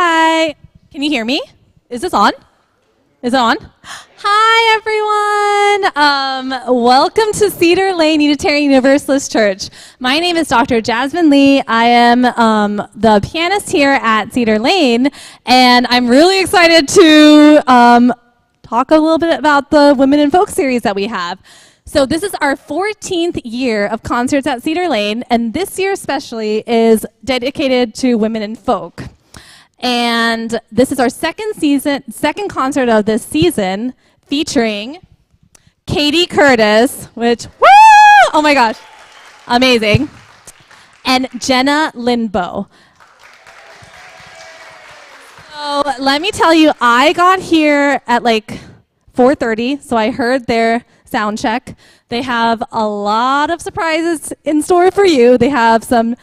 Hi. Can you hear me? Is this on? Is it on? Hi, everyone. Welcome to Cedar Lane Unitarian Universalist Church. My name is Dr. Jasmine Lee. I am the pianist here at Cedar Lane, and I'm really excited to talk a little bit about the Women in Folk series that we have. So this is our 14th year of concerts at Cedar Lane, and this year especially is dedicated to women in folk. And this is our second concert of this season, featuring Catie Curtis, which, woo! Oh my gosh, amazing. And Jenna Lindbo. So let me tell you, I got here at like 4:30, so I heard their sound check. They have a lot of surprises in store for you. They have some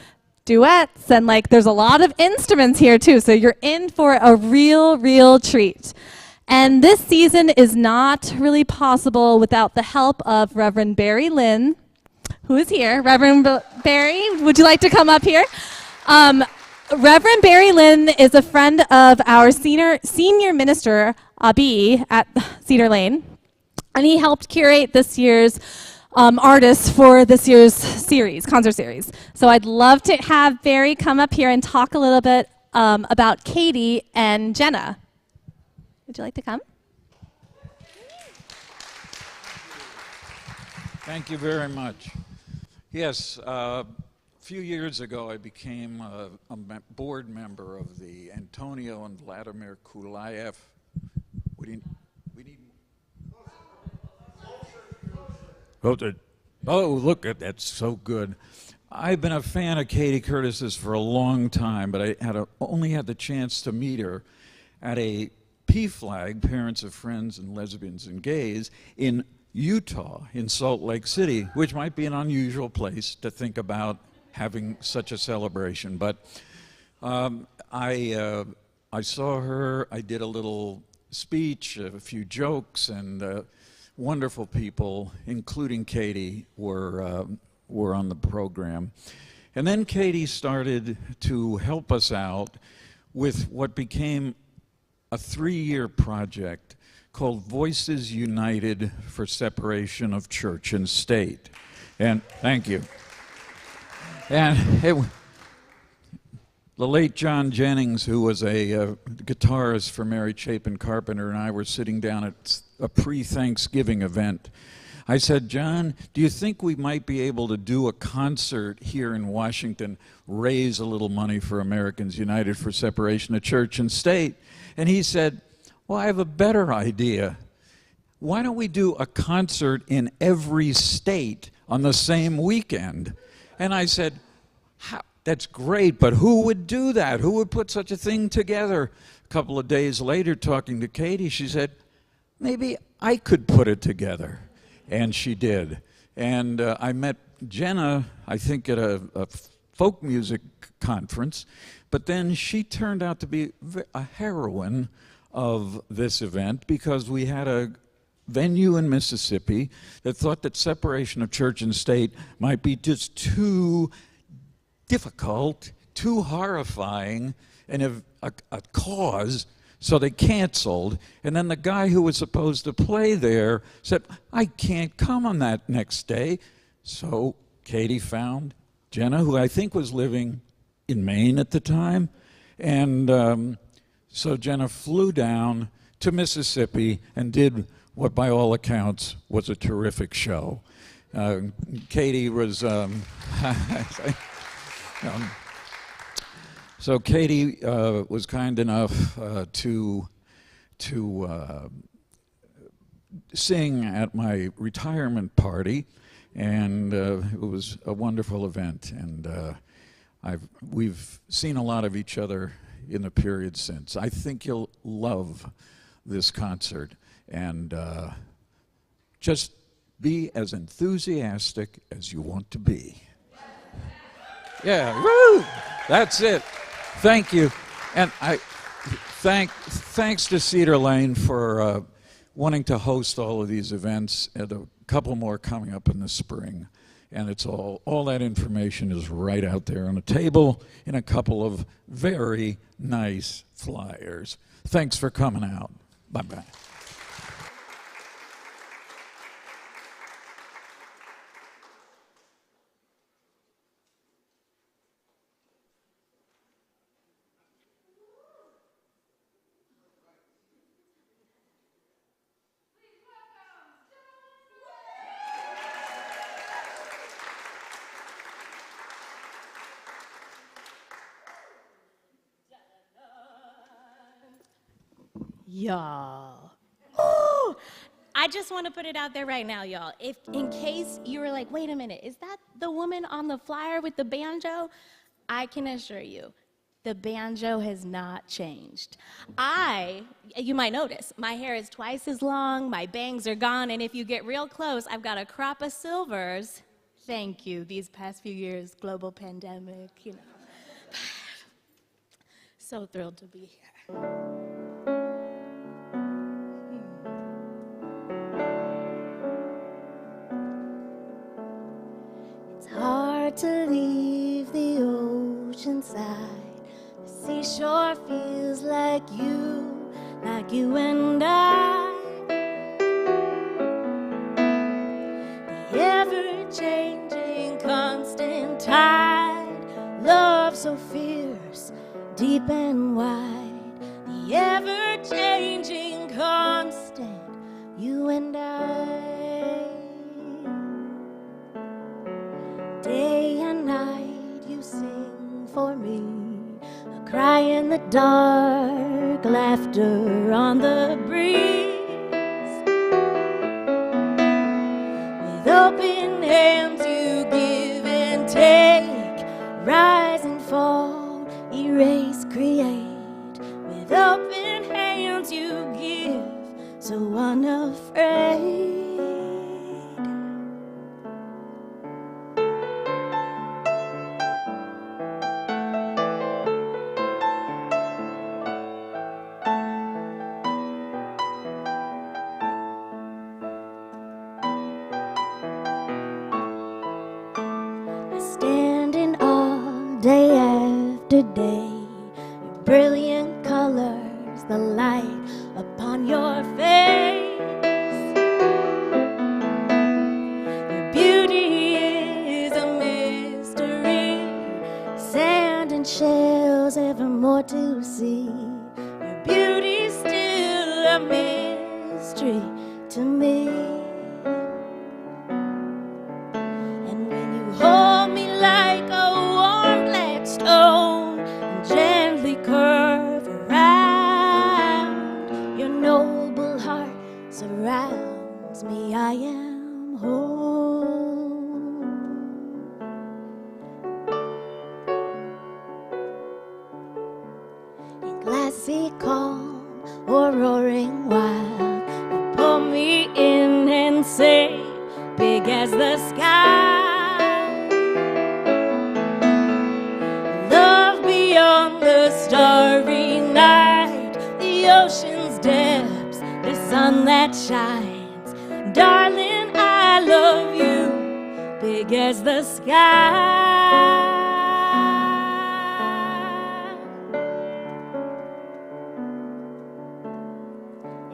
duets, and there's a lot of instruments here too, so you're in for a real treat. And this season is not really possible without the help of Reverend Barry Lynn, who is here. Reverend Barry, would you like to come up here? Reverend Barry Lynn is a friend of our senior minister, Abi, at Cedar Lane, and he helped curate this year's artists for this year's concert series. So I'd love to have Barry come up here and talk a little bit about Catie and Jenna. Would you like to come? Thank you very much. Yes, a few years ago I became a board member of the Antonio and Vladimir Kulaev. Oh, look, that's so good. I've been a fan of Catie Curtis's for a long time, but I only had the chance to meet her at a PFLAG, Parents of Friends and Lesbians and Gays, in Utah, in Salt Lake City, which might be an unusual place to think about having such a celebration. But I saw her, I did a little speech, a few jokes, and wonderful people, including Catie, were on the program. And then Catie started to help us out with what became a 3-year project called Voices United for Separation of Church and State. And thank you. And the late John Jennings, who was a guitarist for Mary Chapin Carpenter, and I were sitting down at a pre-Thanksgiving event. I said, John, do you think we might be able to do a concert here in Washington, raise a little money for Americans United for Separation of Church and State? And he said, well, I have a better idea. Why don't we do a concert in every state on the same weekend? And I said, that's great, but who would do that? Who would put such a thing together? A couple of days later, talking to Catie, she said, maybe I could put it together. And she did. And I met Jenna, I think, at a folk music conference, but then she turned out to be a heroine of this event because we had a venue in Mississippi that thought that separation of church and state might be just too difficult, too horrifying, and a cause, so they canceled. And then the guy who was supposed to play there said, I can't come on that next day. So Catie found Jenna, who I think was living in Maine at the time. And so Jenna flew down to Mississippi and did what by all accounts was a terrific show. Catie was... So Catie was kind enough to sing at my retirement party, and it was a wonderful event. And we've seen a lot of each other in the period since. I think you'll love this concert, and just be as enthusiastic as you want to be. Yeah, woo! That's it. Thank you. And thanks to Cedar Lane for wanting to host all of these events, and a couple more coming up in the spring. And it's all that information is right out there on a table in a couple of very nice flyers. Thanks for coming out. Bye-bye. Y'all. Ooh, I just want to put it out there right now, y'all. If in case you were like, wait a minute, is that the woman on the flyer with the banjo? I can assure you, the banjo has not changed. You might notice, my hair is twice as long, my bangs are gone, and if you get real close, I've got a crop of silvers. Thank you, these past few years, global pandemic, you know. So thrilled to be here. Hard to leave the ocean side. The seashore feels like you and I. The ever-changing constant tide. Love so fierce, deep and wide. The ever-changing constant, you and I. Day and night you sing for me, a cry in the dark, laughter on the breeze. With open hands you give and take, rise and fall, erase, create. With open hands you give, so unafraid. Standing all day after day, your brilliant colors, the light upon your face. Your beauty is a mystery, sand and shells evermore to see. Your beauty's still a mystery to me. Hold me like a warm black stone and gently curve around. Your noble heart surrounds me, I am home. In glassy calm or roaring wild, you pull me in and say, big as the sky. Beyond the starry night, the ocean's depths, the sun that shines. Darling, I love you, big as the sky.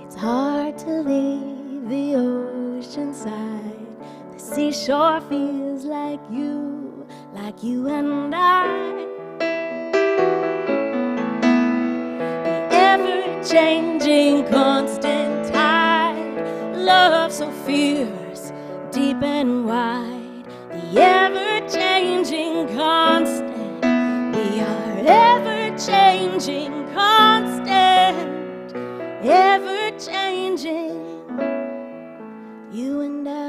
It's hard to leave the ocean side. The seashore feels like you and I. Changing constant tide, love so fierce, deep and wide. The ever-changing constant, we are ever-changing constant, ever-changing, you and I.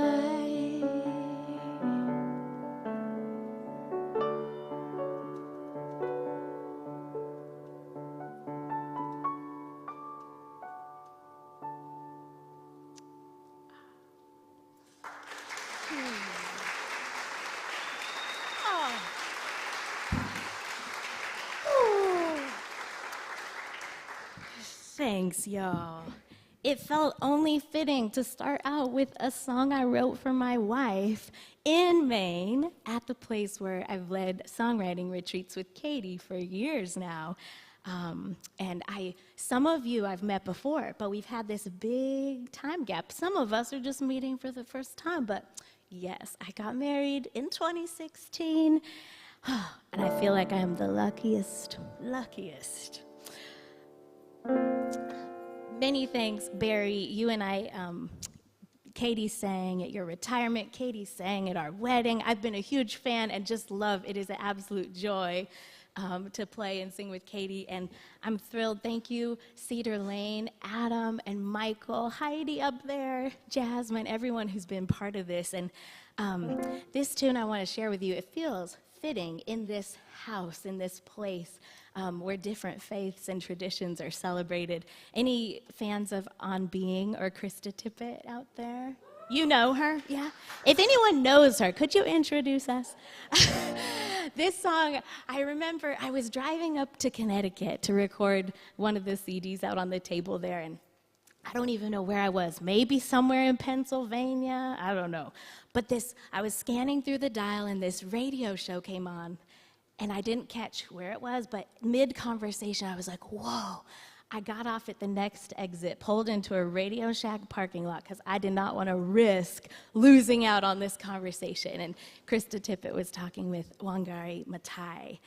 Thanks, y'all. it felt only fitting to start out with a song I wrote for my wife in Maine at the place where I've led songwriting retreats with Catie for years now. And some of you I've met before, but we've had this big time gap. Some of us are just meeting for the first time, but yes, I got married in 2016, and I feel like I am the luckiest. Many thanks, Barry. You and I, Catie sang at your retirement. Catie sang at our wedding. I've been a huge fan and just love. It is an absolute joy to play and sing with Catie, and I'm thrilled. Thank you, Cedar Lane, Adam, and Michael, Heidi up there, Jasmine, everyone who's been part of this. And this tune I want to share with you, it feels fitting in this house, in this place where different faiths and traditions are celebrated. Any fans of On Being or Krista Tippett out there? You know her, yeah? If anyone knows her, could you introduce us? This song, I remember I was driving up to Connecticut to record one of the CDs out on the table there, and I don't even know where I was. Maybe somewhere in Pennsylvania, I don't know. But I was scanning through the dial, and this radio show came on, and I didn't catch where it was, but mid-conversation, I was like, whoa. I got off at the next exit, pulled into a Radio Shack parking lot because I did not want to risk losing out on this conversation. And Krista Tippett was talking with Wangari Maathai,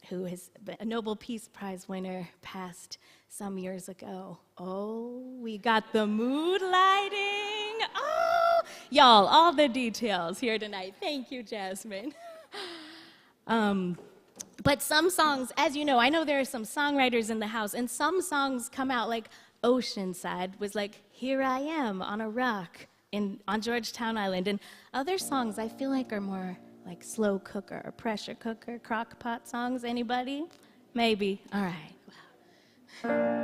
who is a Nobel Peace Prize winner, passed some years ago. Oh, we got the mood lighting. Oh, y'all, all the details here tonight. Thank you, Jasmine. But some songs, as you know, I know there are some songwriters in the house, and some songs come out like Oceanside was like, here I am on a rock on Georgetown Island. And other songs I feel like are more like slow cooker or pressure cooker, crock pot songs. Anybody? Maybe. All right. Wow.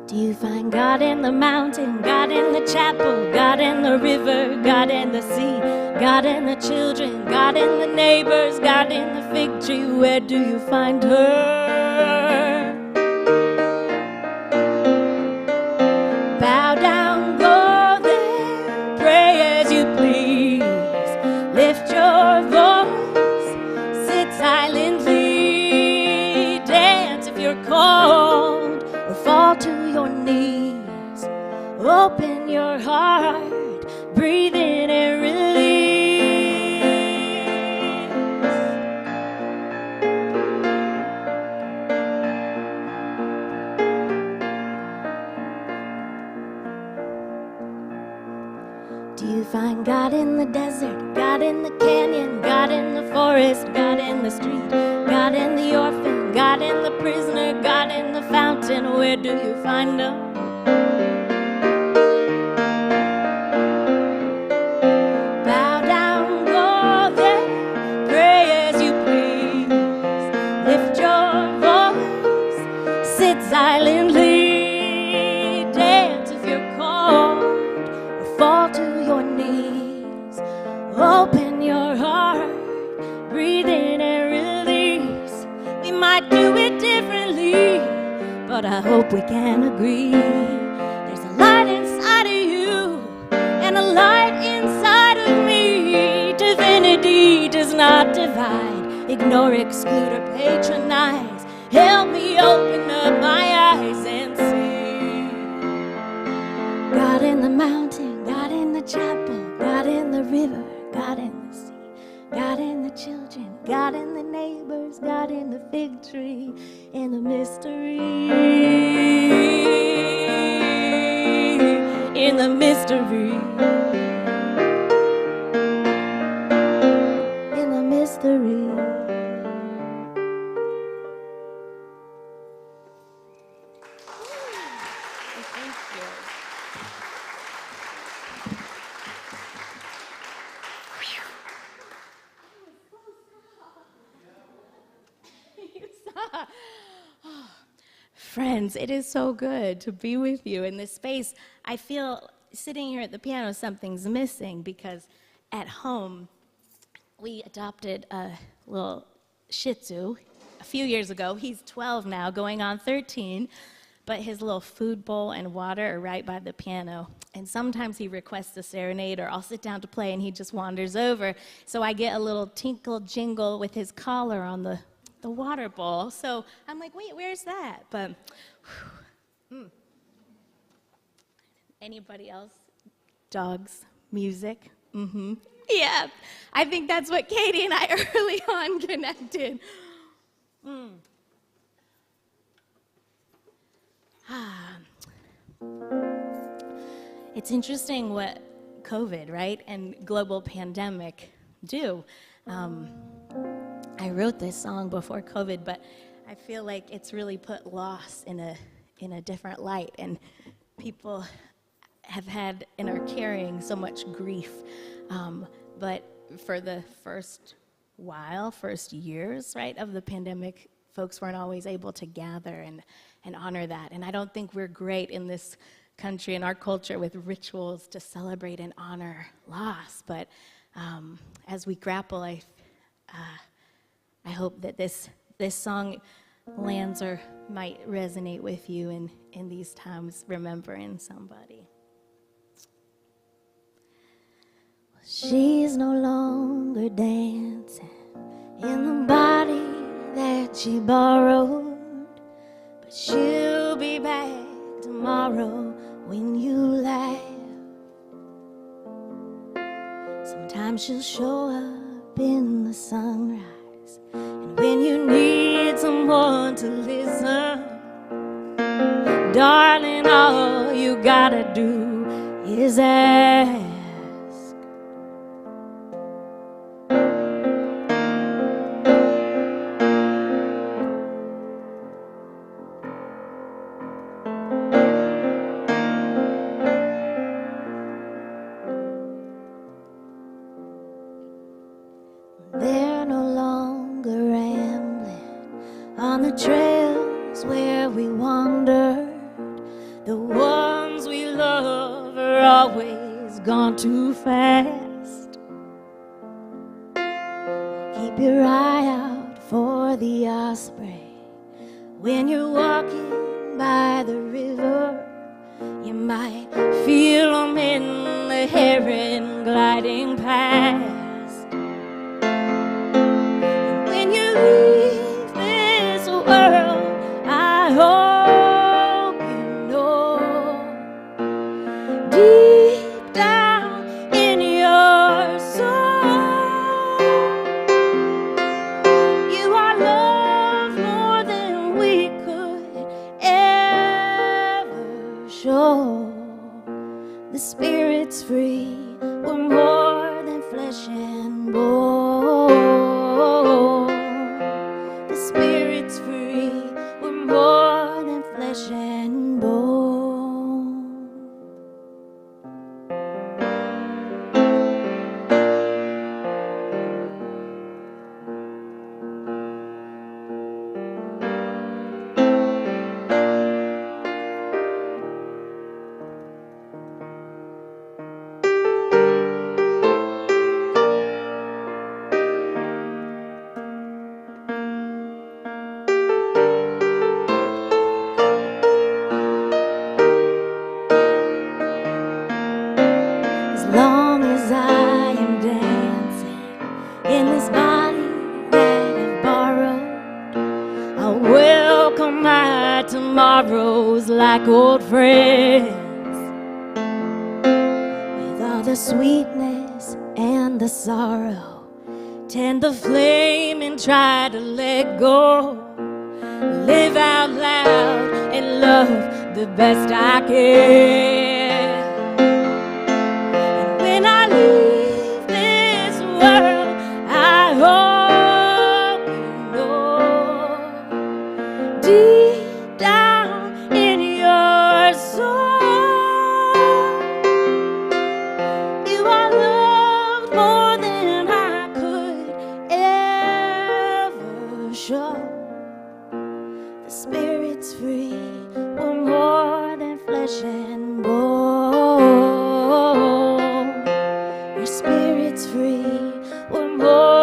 Do you find God in the mountain, God in the chapel, God in the river, God in the sea, God in the children, God in the neighbors, God in the fig tree? Where do you find her? Bow down, go there, pray as you please, lift your voice, sit silently, dance if you're cold, or fall to your knees, open your heart, breathe in and release. Do you find God in the desert, God in the canyon, God in the forest, God in the street, God in the orphan, God in the prisoner, God in the fountain? Where do you find Him? Bow down, go there, pray as you please, lift your voice, sit silently, dance if you're cold, or fall to your knees, open your heart, breathe in and release. We might do it differently, but I hope we can agree. There's a light inside of you and a light inside of me. Divinity does not divide, ignore, exclude, or patronize. Help me open up my eyes and see. God in the mountain, God in the chapel, God in the river, God in the sea, God in the children, God in the neighbors, God in the fig tree, in the mystery, in the mystery, in the mystery. Thank you. Friends, it is so good to be with you in this space. I feel sitting here at the piano, something's missing, because at home, we adopted a little Shih Tzu a few years ago. He's 12 now, going on 13, but his little food bowl and water are right by the piano. And sometimes he requests a serenade, or I'll sit down to play and he just wanders over. So I get a little tinkle jingle with his collar on the water bowl. So I'm like, wait, where's that? But anybody else? Dogs, music? Mm-hmm. Yeah, I think that's what Catie and I early on connected. It's interesting what COVID, right, and global pandemic do. I wrote this song before COVID, but I feel like it's really put loss in a different light, and people have had and are carrying so much grief. But for the first years, right, of the pandemic, folks weren't always able to gather and honor that. And I don't think we're great in this country and our culture with rituals to celebrate and honor loss. But as we grapple, I hope that this song lands or might resonate with you in these times, remembering somebody. She's no longer dancing in the body that she borrowed, but she'll be back tomorrow when you laugh. Sometimes she'll show up in the sunrise, and when you need someone to listen, darling, all you gotta do is ask. They're no longer rambling on the trails where we wandered. The ones we love are always gone too fast. Keep your eye out for the osprey when you're walking by the river. You might feel them in the heron gliding past. Leave this world, I hope you know, deep down in your soul, you are loved more than we could ever show. The spirit's free, we're more than flesh and bone. Spirit's free, we're more than flesh and bone. Tomorrows like old friends, with all the sweetness and the sorrow. Tend the flame and try to let go. Live out loud and love the best I can. And when I leave this world, I hope you know, deep down in your soul, you are loved more than I could ever show. The spirit's free, we're more than flesh and bone. Your spirit's free, we're more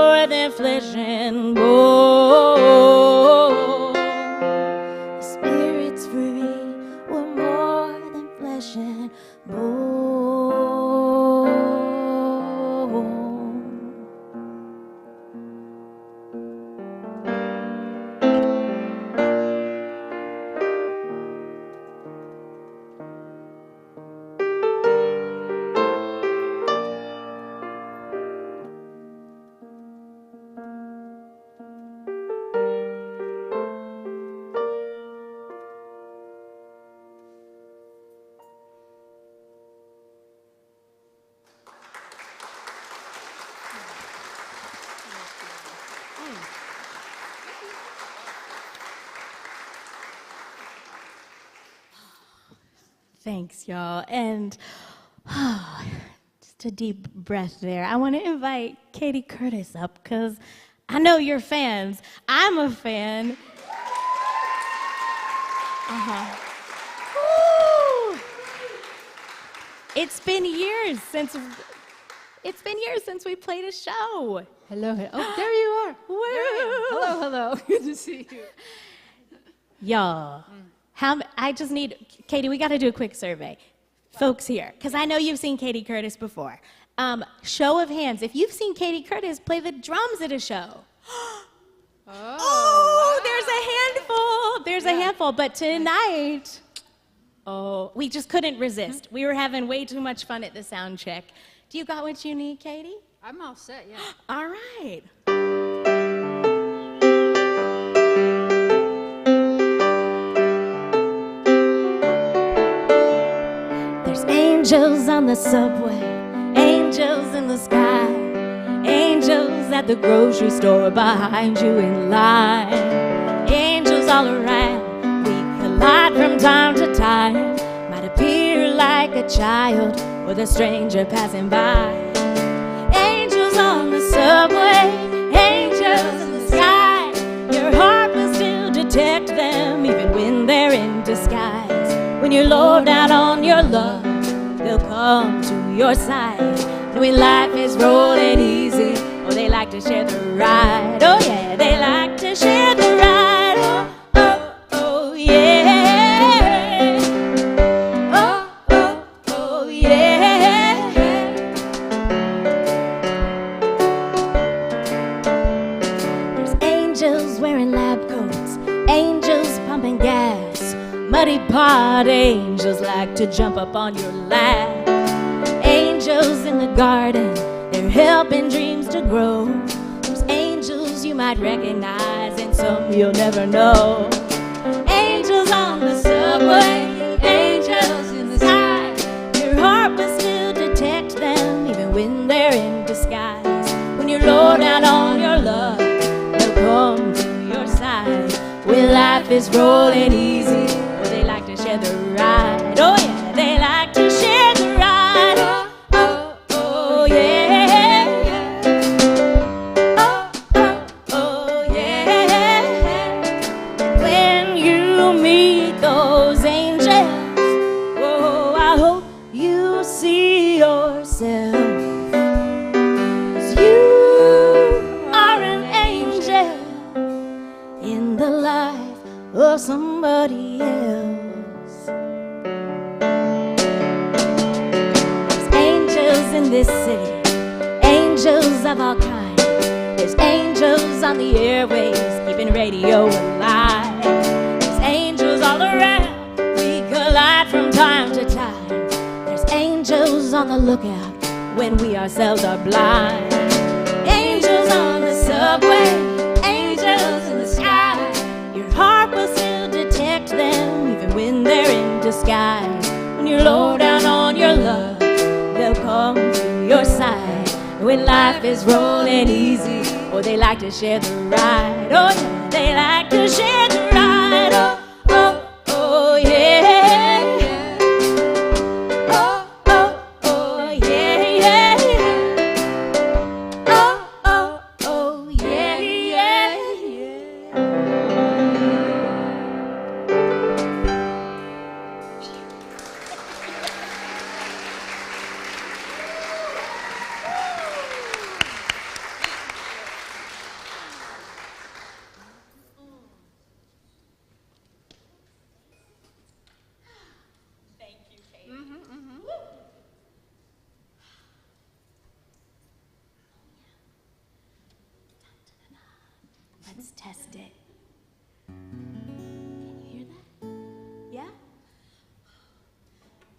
Thanks, y'all. And just a deep breath there. I want to invite Catie Curtis up because I know you're fans. I'm a fan. Woo! It's been years since we played a show. Hello. Oh, there you are. Woo! Hello, hello. Good to see you. Y'all, I just need, Catie, we got to do a quick survey. Folks here, because I know you've seen Catie Curtis before. Show of hands, if you've seen Catie Curtis play the drums at a show. Oh, there's a handful. But tonight, we just couldn't resist. We were having way too much fun at the sound check. Do you got what you need, Catie? I'm all set, yeah. All right. There's angels on the subway, angels in the sky, angels at the grocery store behind you in line, angels all around. We collide from time to time, might appear like a child with a stranger passing by. Angels on the subway, angels in the sky, your heart will still detect them even when they're in disguise. When you're low down on your luck, they'll come to your side. And when life is rolling easy, oh, they like to share the ride. Oh yeah, they like to share the ride. Oh, oh, oh, yeah. Oh, oh, oh, yeah. There's angels wearing lab coats, angels pumping gas, muddy pot angels like to jump up on your lap. Angels in the garden, they're helping dreams to grow. There's angels you might recognize and some you'll never know. Angels on the subway, angels in the sky, your heart will still detect them even when they're in disguise. When you're low down on your luck, they'll come to your side. When life is rolling easy, they like to share the ride. Oh yeah, they like to share the ride. Oh, oh, oh, yeah. Oh, oh, oh, yeah. When you meet those angels, oh, I hope you see yourself. 'Cause you are an angel in the life of somebody else. There's angels in this city, angels of all kinds. There's angels on the airwaves, keeping radio alive. There's angels all around, we collide from time to time. There's angels on the lookout when we ourselves are blind. Angels on the subway, angels in the sky, your heart will still detect them even when they're in disguise. When you're low down on your luck, they'll come to your side. When life is rolling easy, oh, they like to share the ride. Oh yeah, they like to share the ride. Oh, oh, oh, yeah. Oh, oh, oh, yeah, yeah. Oh, oh, oh, yeah, yeah, yeah. Thank you, Catie. Let's test it. Can you hear that? Yeah?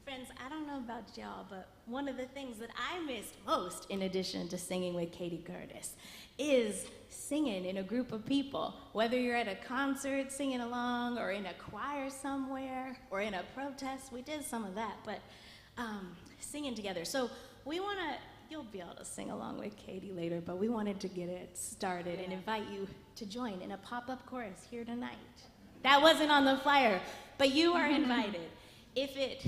Friends, I don't know about y'all, but one of the things that I missed most, in addition to singing with Catie Curtis, is singing in a group of people. Whether you're at a concert singing along, or in a choir somewhere, or in a protest, we did some of that, but singing together. So we want to, you'll be able to sing along with Catie later, but we wanted to get it started and invite you to join in a pop-up chorus here tonight. That wasn't on the flyer, but you are invited. If it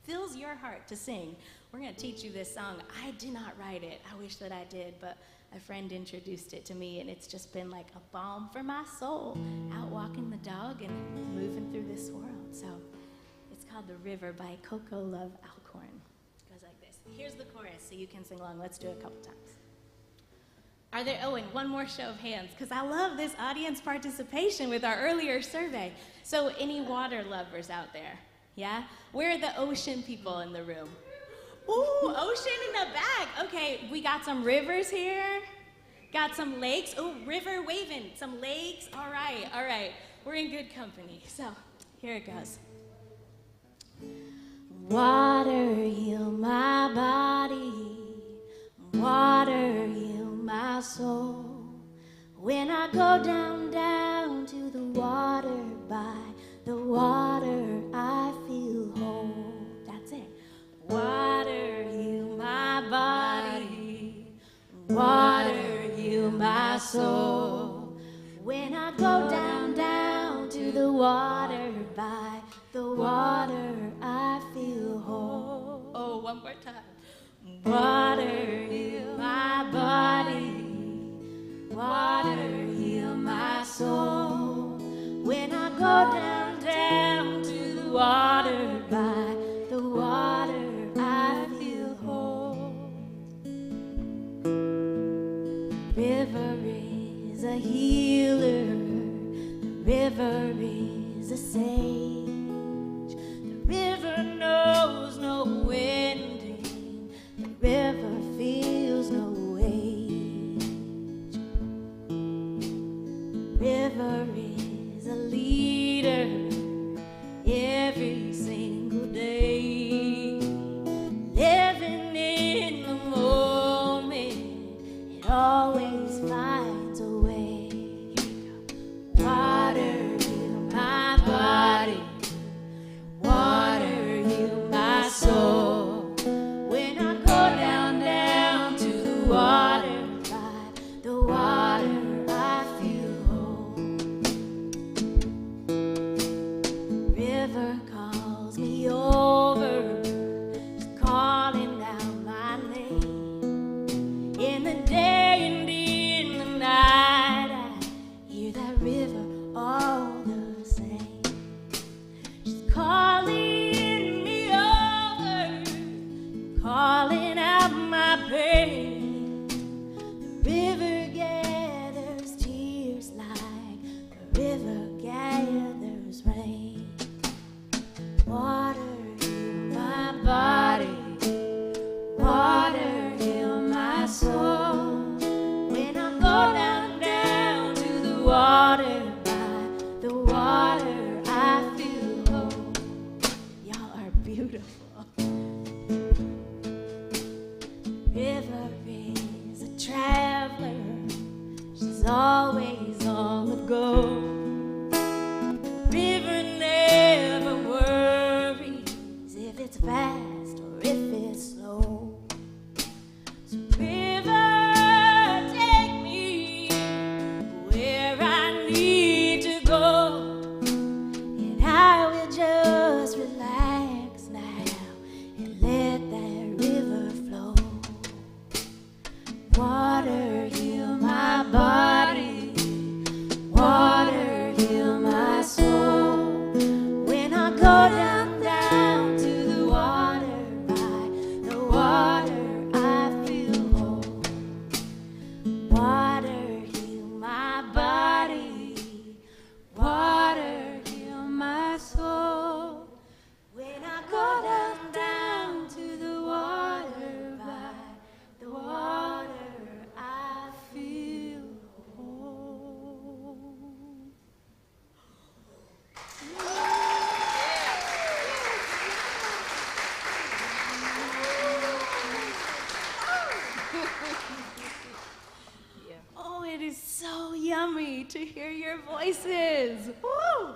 fills your heart to sing, we're going to teach you this song. I did not write it. I wish that I did, but a friend introduced it to me, and it's just been like a balm for my soul, out walking the dog and moving through this world. So it's called The River by Coco Love Alcorn. It goes like this. Here's the chorus, so you can sing along. Let's do it a couple times. Are there, oh, and one more show of hands, because I love this audience participation with our earlier survey. So any water lovers out there? Yeah? Where are the ocean people in the room? Ooh, ocean in the back. Okay, we got some rivers here. Got some lakes. Ooh, river waving. Some lakes. All right, all right. We're in good company. So, here it goes. Water heal my body. Water heal my soul. When I go down, down to the water, by the water I feel whole. That's it. Water heal my body. Water heal my soul. When I go down, down to the water, by the water I feel whole. Oh, one more time. Water heal my body. Water heal my soul. When I go down, down to the water, by the water I feel whole. River is a healer. The river is a sage. The river knows no ending. The river feels no age. River is a leader every single day. Living in the moment, it always finds a way. Water heal my body. Water heal my soul. When I go down, down to the water, by the water I feel whole. River calls me over, she's calling out my name. In the day and in the night, I hear that river all the same. She's calling me over, calling out my pain. The river gathers tears like the river gathers rain. Water heal my body. Water heal my soul. When I go down, down to the water, by the water I feel whole. Y'all are beautiful. River is a traveler. She's always on the go. River never worries if it's fast or if it's slow. So river, take me where I need to go, and I will just relax now and let that river flow. Water heal my body. Water heal my soul. When I go down, down to the water, by the water I feel whole. Water heal my body. Water heal my soul. When I go down, down to the water, by the water I feel whole. Oh, it is so yummy to hear your voices. Woo!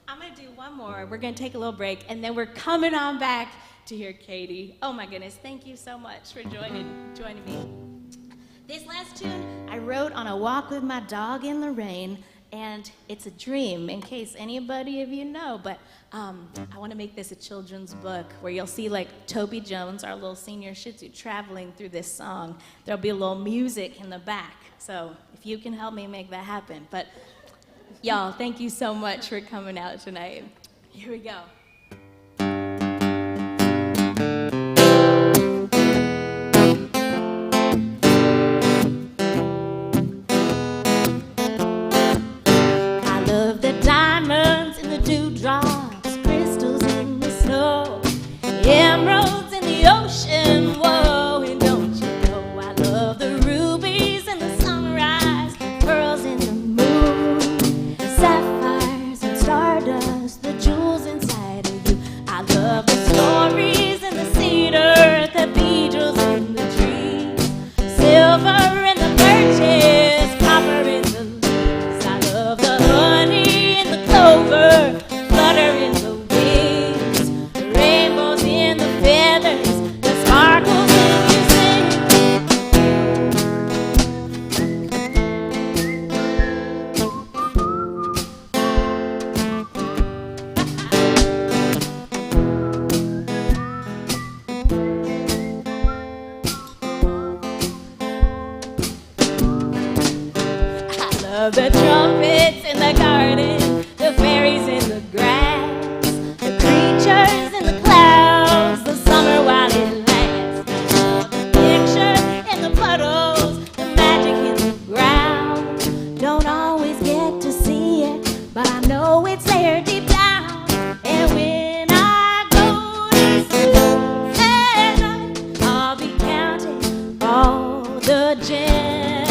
I'm gonna do one more. We're gonna take a little break, and then we're coming on back to hear Catie. Oh my goodness, thank you so much for joining me. This last tune I wrote on a walk with my dog in the rain, and it's a dream, in case anybody of you know, but I want to make this a children's book where you'll see like Toby Jones, our little senior Shih Tzu, traveling through this song. There'll be a little music in the back, so if you can help me make that happen. But y'all, thank you so much for coming out tonight. Here we go. I love the diamonds in the dewdrops, crystals in the snow, emeralds in the ocean, whoa, and don't you know I love the rubies in the sunrise, pearls in the moon, sapphires and stardust, the jewels inside of you. I love the stories in the cedar, cathedrals in the trees, silver in the birches, copper in the leaves. I love the honey in the clover, flutter in the wings, rainbows in the feathers, the sparkles when you sing. I love the trumpets in the garden, the fairies in the grass, the creatures in the clouds, the summer while it lasts. I love the picture in the puddles, the magic in the ground. Don't always get to see it, but I know it's there deep down. And when I go to sleep at night, I'll be counting all the gems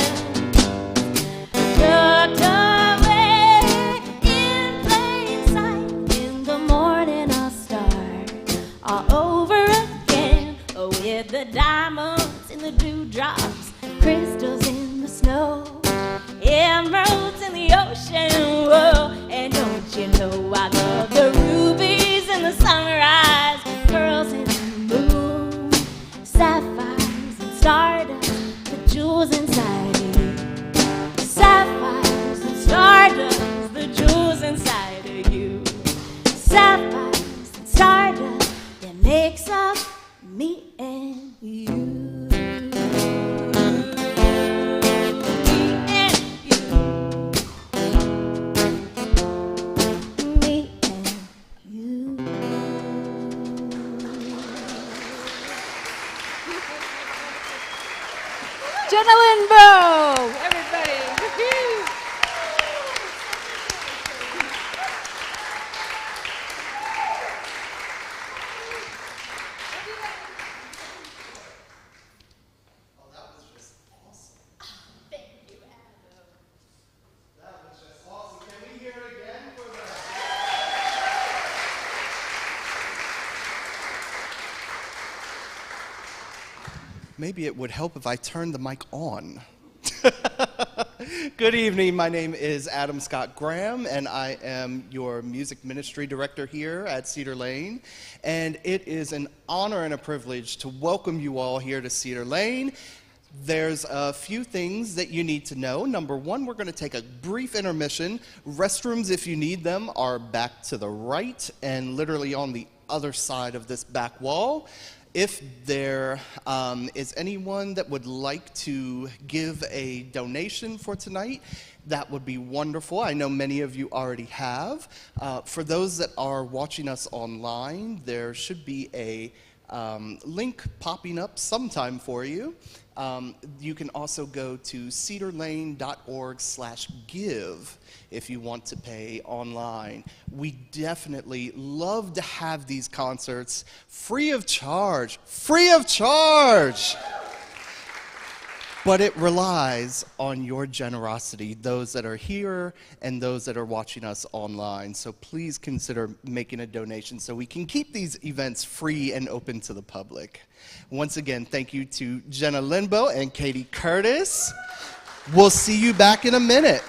tucked away in plain sight. In the morning I'll start all over again, with the diamonds in the dewdrops, crystals in the snow, emeralds in the ocean, whoa. And don't you know I love the rubies in the sunrise, pearls in the moon, sapphires and stardust, the jewels inside of you. Sapphires and stardust, the jewels inside of you. Sapphires and stardust, that makes up me and you. Me and you. Me and you. Jenna Lindbo, everybody. Woohoo. Oh, that was just awesome. Thank you, Adam. That was just awesome. Can we hear it again for the... Maybe it would help if I turned the mic on. Good evening. My name is Adam Scott Graham, and I am your music ministry director here at Cedar Lane. And it is an honor and a privilege to welcome you all here to Cedar Lane. There's a few things that you need to know. Number one, we're going to take a brief intermission. Restrooms, if you need them, are back to the right and literally on the other side of this back wall. If there is anyone that would like to give a donation for tonight, that would be wonderful. I know many of you already have. For those that are watching us online, there should be a link popping up sometime for you. You can also go to cedarlane.org/give if you want to pay online. We definitely love to have these concerts free of charge. Free of charge! But it relies on your generosity, those that are here and those that are watching us online. So please consider making a donation so we can keep these events free and open to the public. Once again, thank you to Jenna Lindbo and Catie Curtis. We'll see you back in a minute.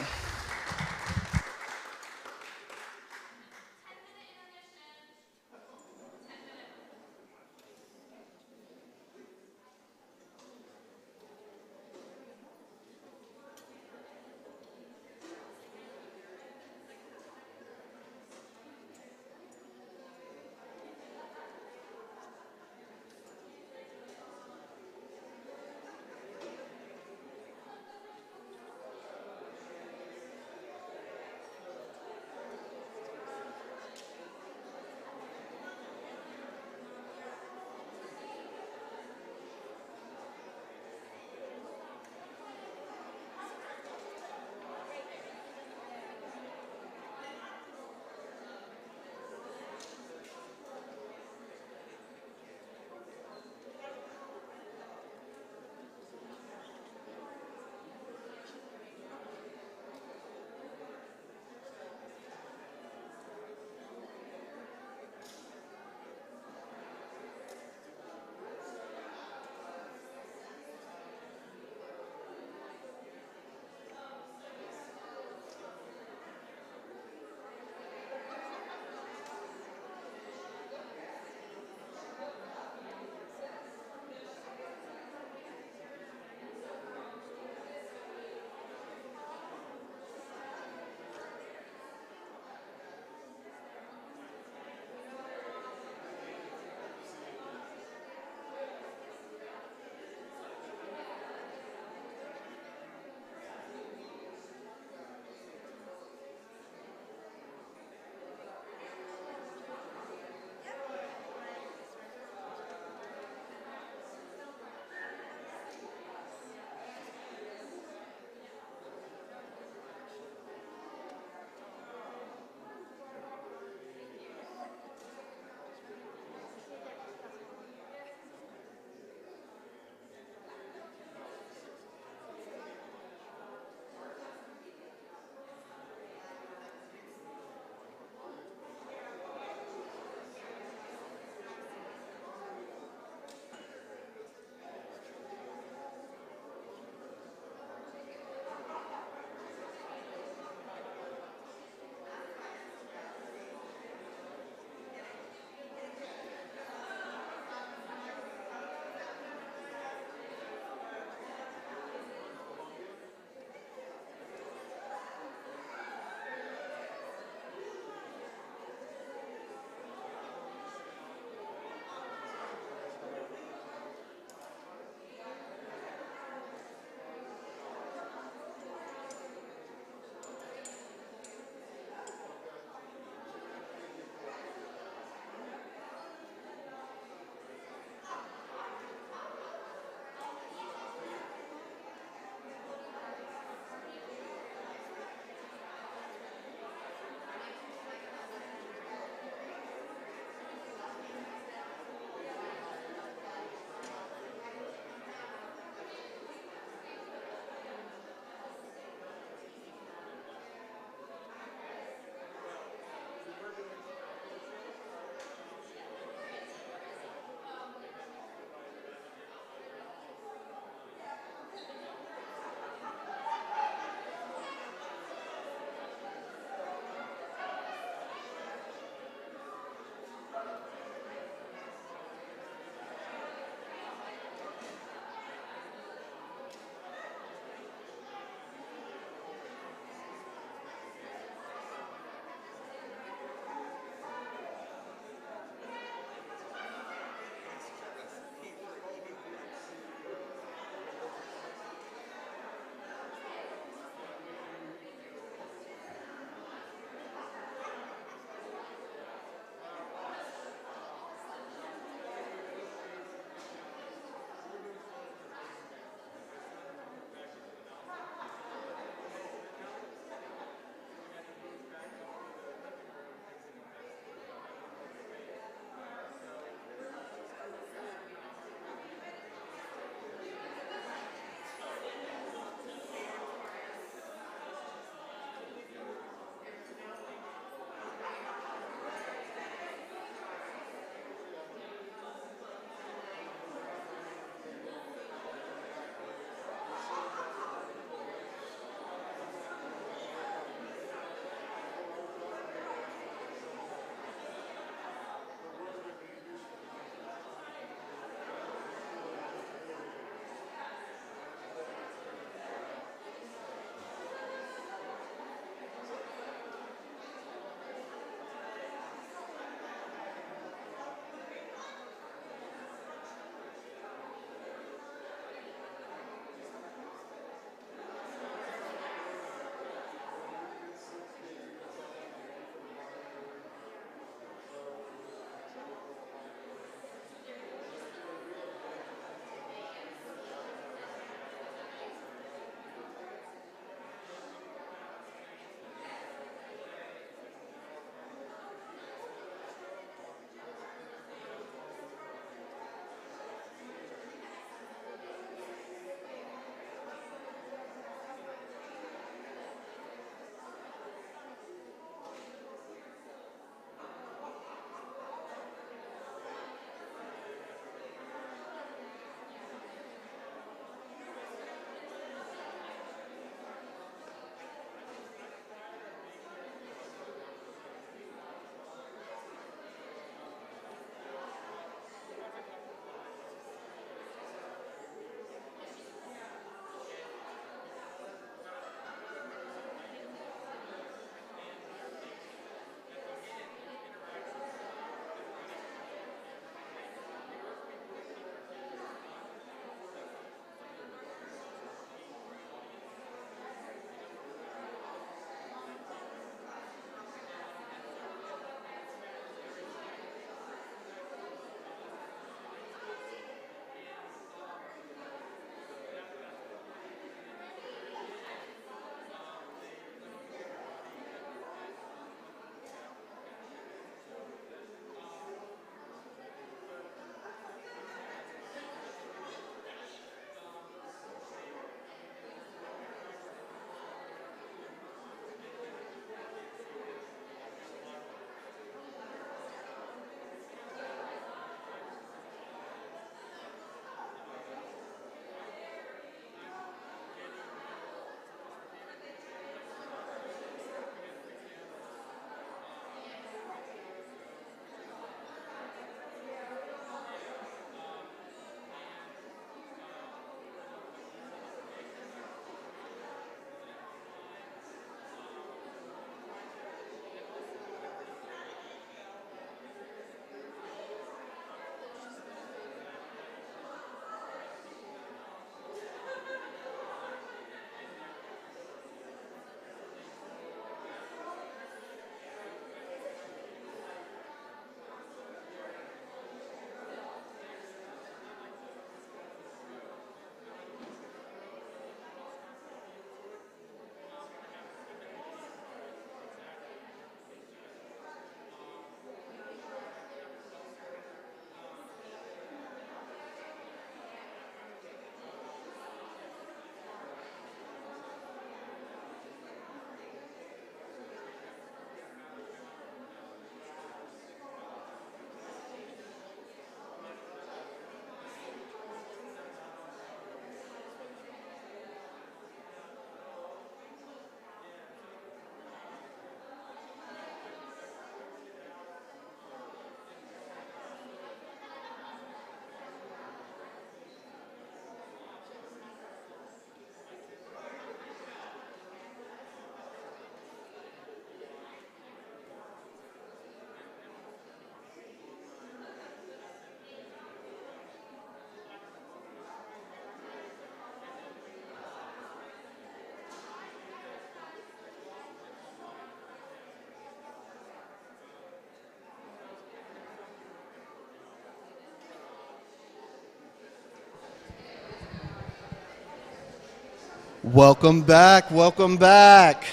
Welcome back, welcome back.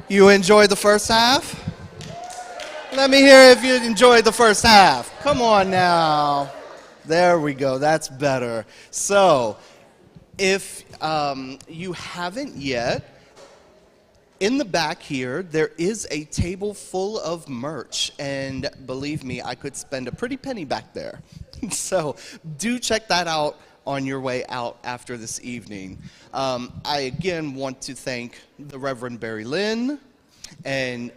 You enjoyed the first half? Let me hear if you enjoyed the first half. Come on now. There we go, that's better. So, if you haven't yet, in the back here, there is a table full of merch, and believe me, I could spend a pretty penny back there. So do check that out on your way out after this evening. I again want to thank the Reverend Barry Lynn and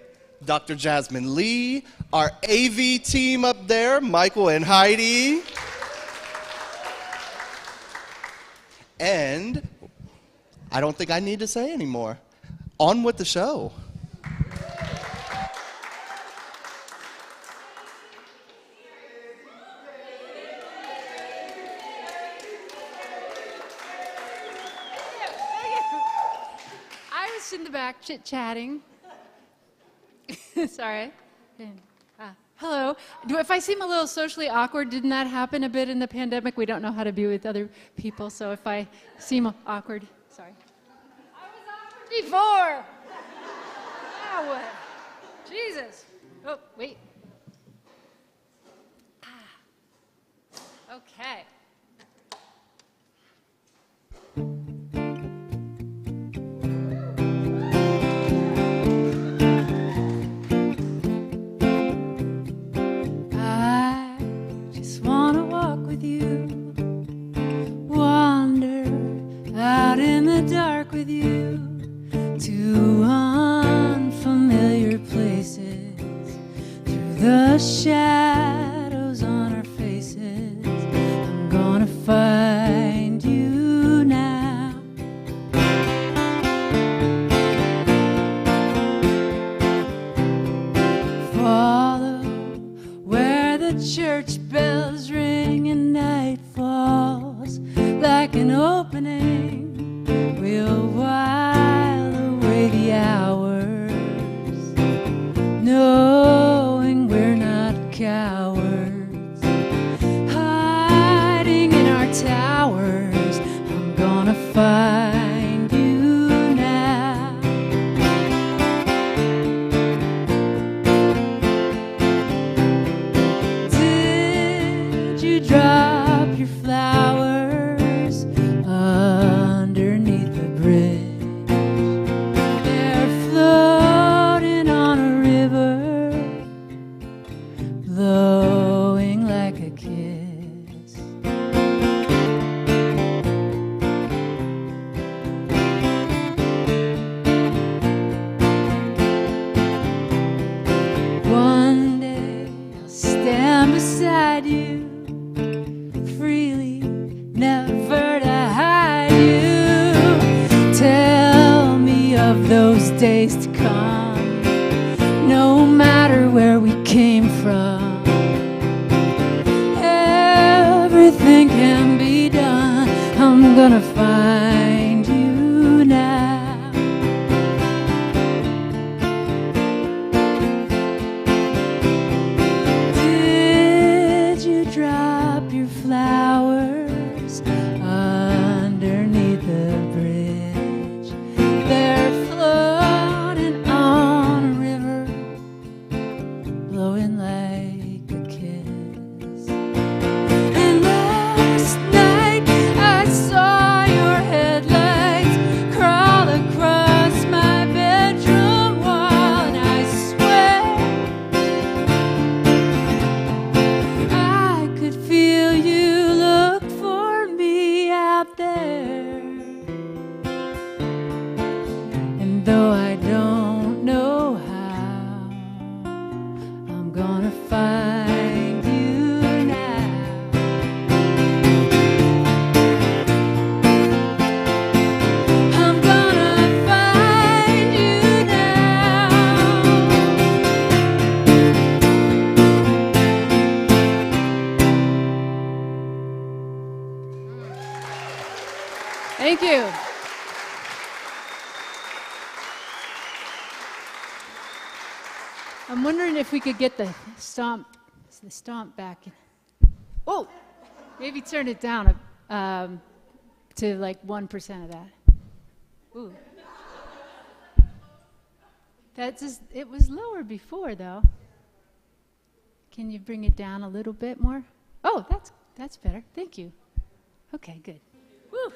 Dr. Jasmine Lee, our AV team up there, Michael and Heidi. And I don't think I need to say anymore. On with the show. I was in the back chit-chatting. Sorry. Hello. If I seem a little socially awkward, didn't that happen a bit in the pandemic? We don't know how to be with other people, so if I seem awkward, sorry. Before. Now what? Jesus. Oh, wait. Okay. I just want to walk with you, wander out in the dark with you, to unfamiliar places, through the shadows on our faces. I'm gonna find you now. Follow where the church bells ring and night falls like an opening. We'll while away the hours, knowing we're not cowards, hiding in our towers. I'm gonna find you now. Did you drop your flowers underneath the bridge? They're floating on a river, blowing like a kiss. One day I'll stand beside you, freely, never to hide you. Tell me of those days to come, no matter where we came from. Everything can be done. I'm gonna find you now. Did you drop your flowers underneath the bridge? They're floating on a river, blowing like a kiss. And last night I saw your headlights crawl across my bedroom wall, and I swear I could feel you look for me out there. And though I don't know how, I'm gonna find you now. I'm gonna find you now. Thank you. I'm wondering if we could get the stomp back. Oh, maybe turn it down. to like 1% of that. Ooh. That's just, it was lower before though. Can you bring it down a little bit more? Oh, that's better. Thank you. Okay, good. Woo.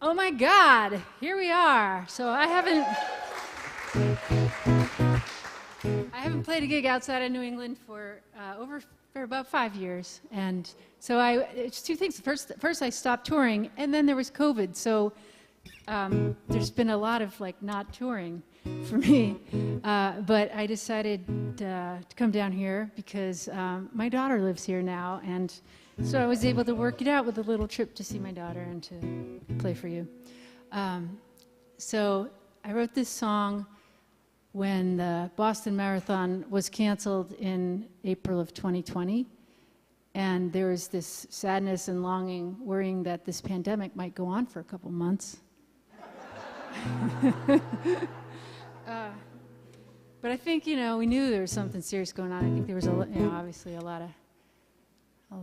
Oh my God, here we are. So I haven't played a gig outside of New England for about 5 years, and so it's two things. First I stopped touring, and then there was COVID. So there's been a lot of like not touring for me, but I decided to come down here because my daughter lives here now, and so I was able to work it out with a little trip to see my daughter and to play for you. So I wrote this song when the Boston Marathon was canceled in April of 2020, and there was this sadness and longing, worrying that this pandemic might go on for a couple months. But I think, we knew there was something serious going on. I think there was, obviously a lot of, I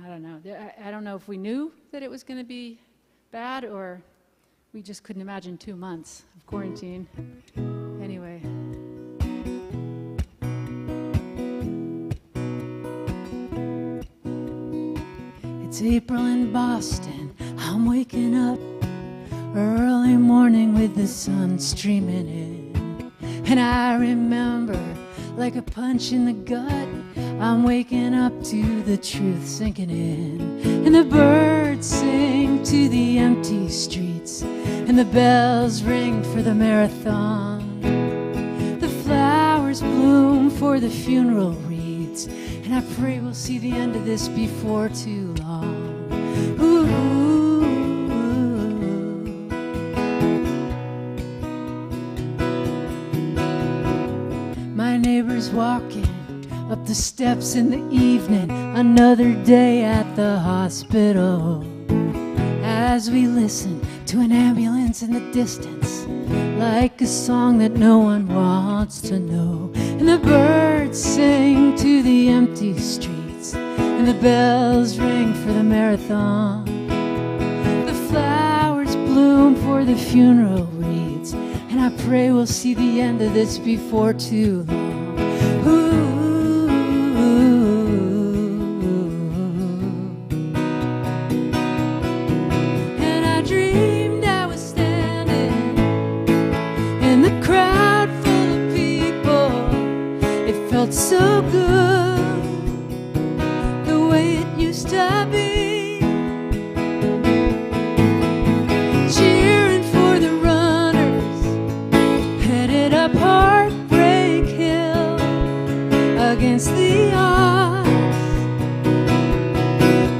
don't know. I don't know if we knew that it was going to be bad, or we just couldn't imagine 2 months of quarantine. Anyway. It's April in Boston. I'm waking up early morning with the sun streaming in. And I remember, like a punch in the gut, I'm waking up to the truth sinking in. And the birds sing to the empty streets, and the bells ring for the marathon. The flowers bloom for the funeral wreaths, and I pray we'll see the end of this before too long. Ooh. My neighbor's walking up the steps in the evening, another day at the hospital. As we listen to an ambulance in the distance, like a song that no one wants to know. And the birds sing to the empty streets, and the bells ring for the marathon. The flowers bloom for the funeral wreaths, and I pray we'll see the end of this before too long. Ooh. And I dreamed I was standing in the crowd full of people. It felt so good, the way it used to be. Cheering for the runners, headed up Heartbreak Hill against the odds.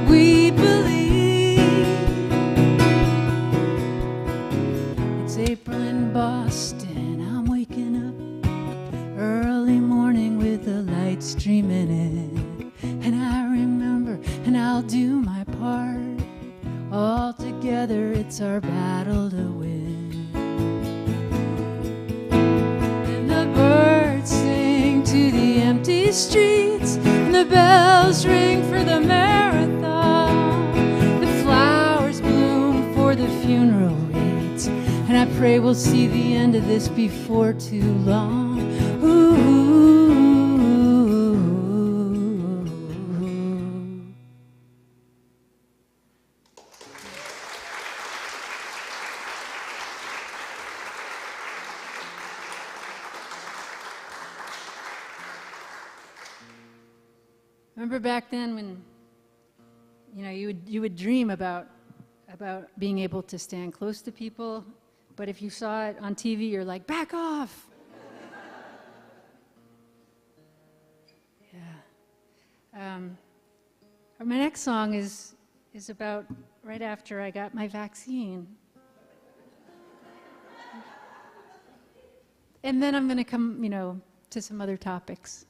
We believe. It's April in Boston. I'm waking up early morning with the light streaming in. And I remember, and I'll do my part. All together, it's our battle to win. And the birds sing to the empty streets, and the bells ring for the marathon. The flowers bloom for the funeral wreaths, and I pray we'll see the end of this before too long. Ooh. Remember back then when, you would dream about being able to stand close to people, but if you saw it on TV, you're like, back off. Yeah. My next song is about right after I got my vaccine. And then I'm going to come, to some other topics.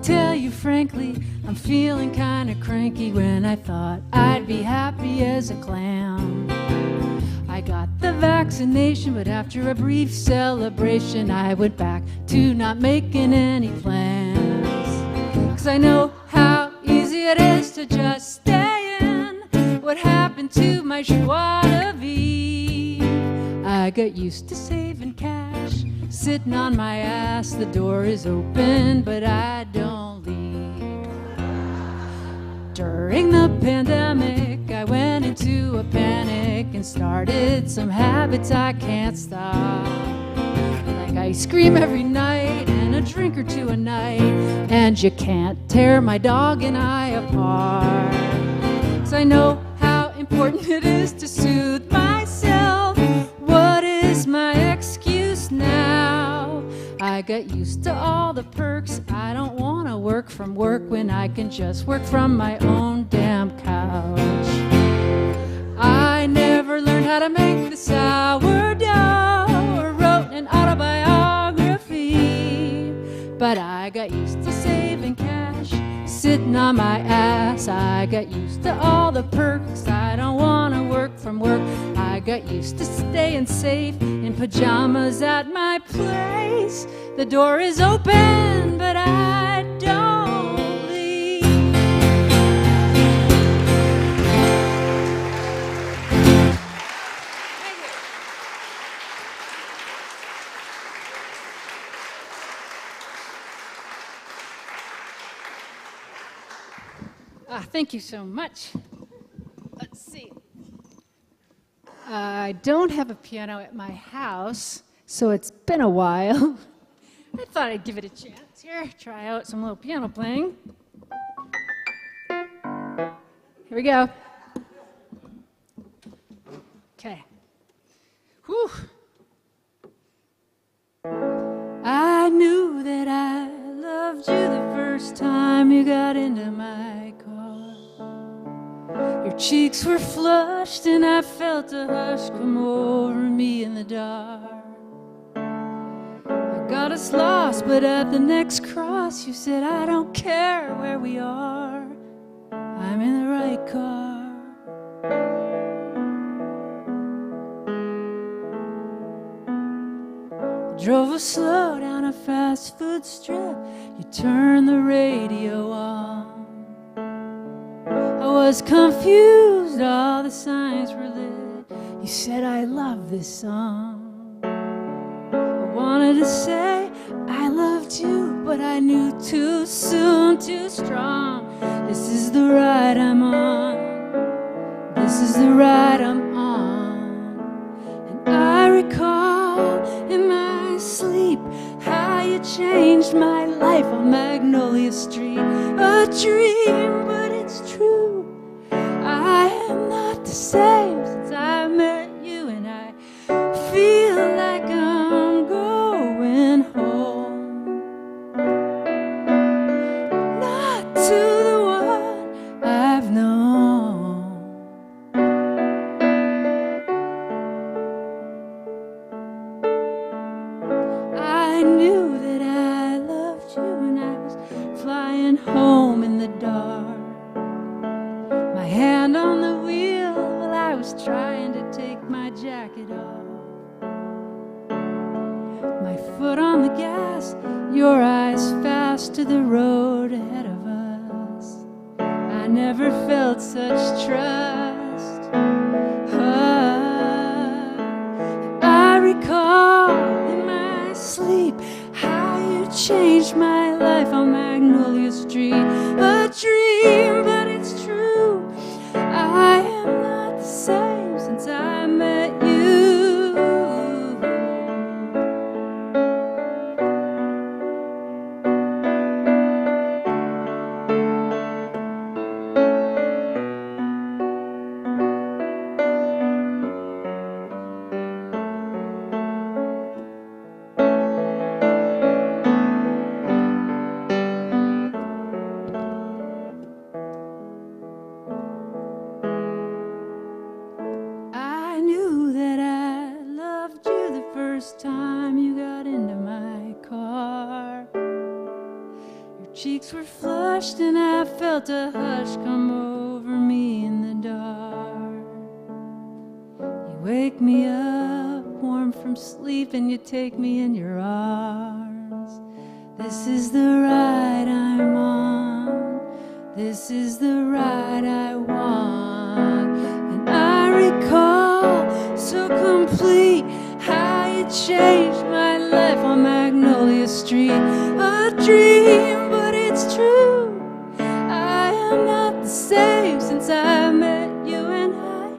Tell you frankly, I'm feeling kinda cranky when I thought I'd be happy as a clam. I got the the vaccination, but after a brief celebration, I went back to not making any plans. 'Cause I know how easy it is to just stay in. What happened to my joie de vivre? I got used to saving cash, sitting on my ass. The door is open, but I don't leave. During the pandemic, I went into a panic and started some habits I can't stop. Like ice cream every night and a drink or two a night. And you can't tear my dog and I apart. 'Cause I know how important it is to soothe myself. What is my excuse now? I got used to all the perks. I don't want to work from work when I can just work from my own damn couch. I never learned how to make the sourdough or wrote an autobiography, but I got used to saving cash, sitting on my ass. I got used to all the perks. I don't want to work from work. I got used to staying safe in pajamas at my place. The door is open, but I don't leave. Thank you so much. Let's see. I don't have a piano at my house, so it's been a while. I thought I'd give it a chance here, try out some little piano playing. Here we go. Okay. Whew. I knew that I loved you the first time you got into my car. Your cheeks were flushed and I felt a hush come over me in the dark. I got us lost, but at the next cross you said, I don't care where we are, I'm in the right car. I drove us slow down a fast food strip. You turned the radio on. I was confused, all the signs were lit. You said, I love this song. I wanted to say I loved you, but I knew too soon, too strong. This is the ride I'm on. This is the ride I'm on. And I recall in my sleep how you changed my life on Magnolia Street. A dream, but it's true. I am not the same since I met you, and I feel like I'm going home. Not to the one I've known. I knew that I loved you when I was flying home in the dark. My hand on the wheel while I was trying to take my jacket off. My foot on the gas, your eyes fast to the road ahead of us. I never felt such trust. I recall in my sleep how you changed my life on Magnolia Street. A dream, but it's true. I am not the same since I met you. Time you got into my car, your cheeks were flushed and I felt a hush come over me in the dark. You wake me up, warm from sleep, and you take me in your arms. This is the ride I'm on. This is the ride I want. And I recall so complete how you changed my life on Magnolia Street. A dream, but it's true. I am not the same since I met you, and I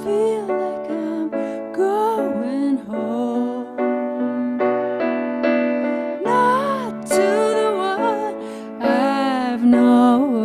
feel like I'm going home. Not to the one I've known.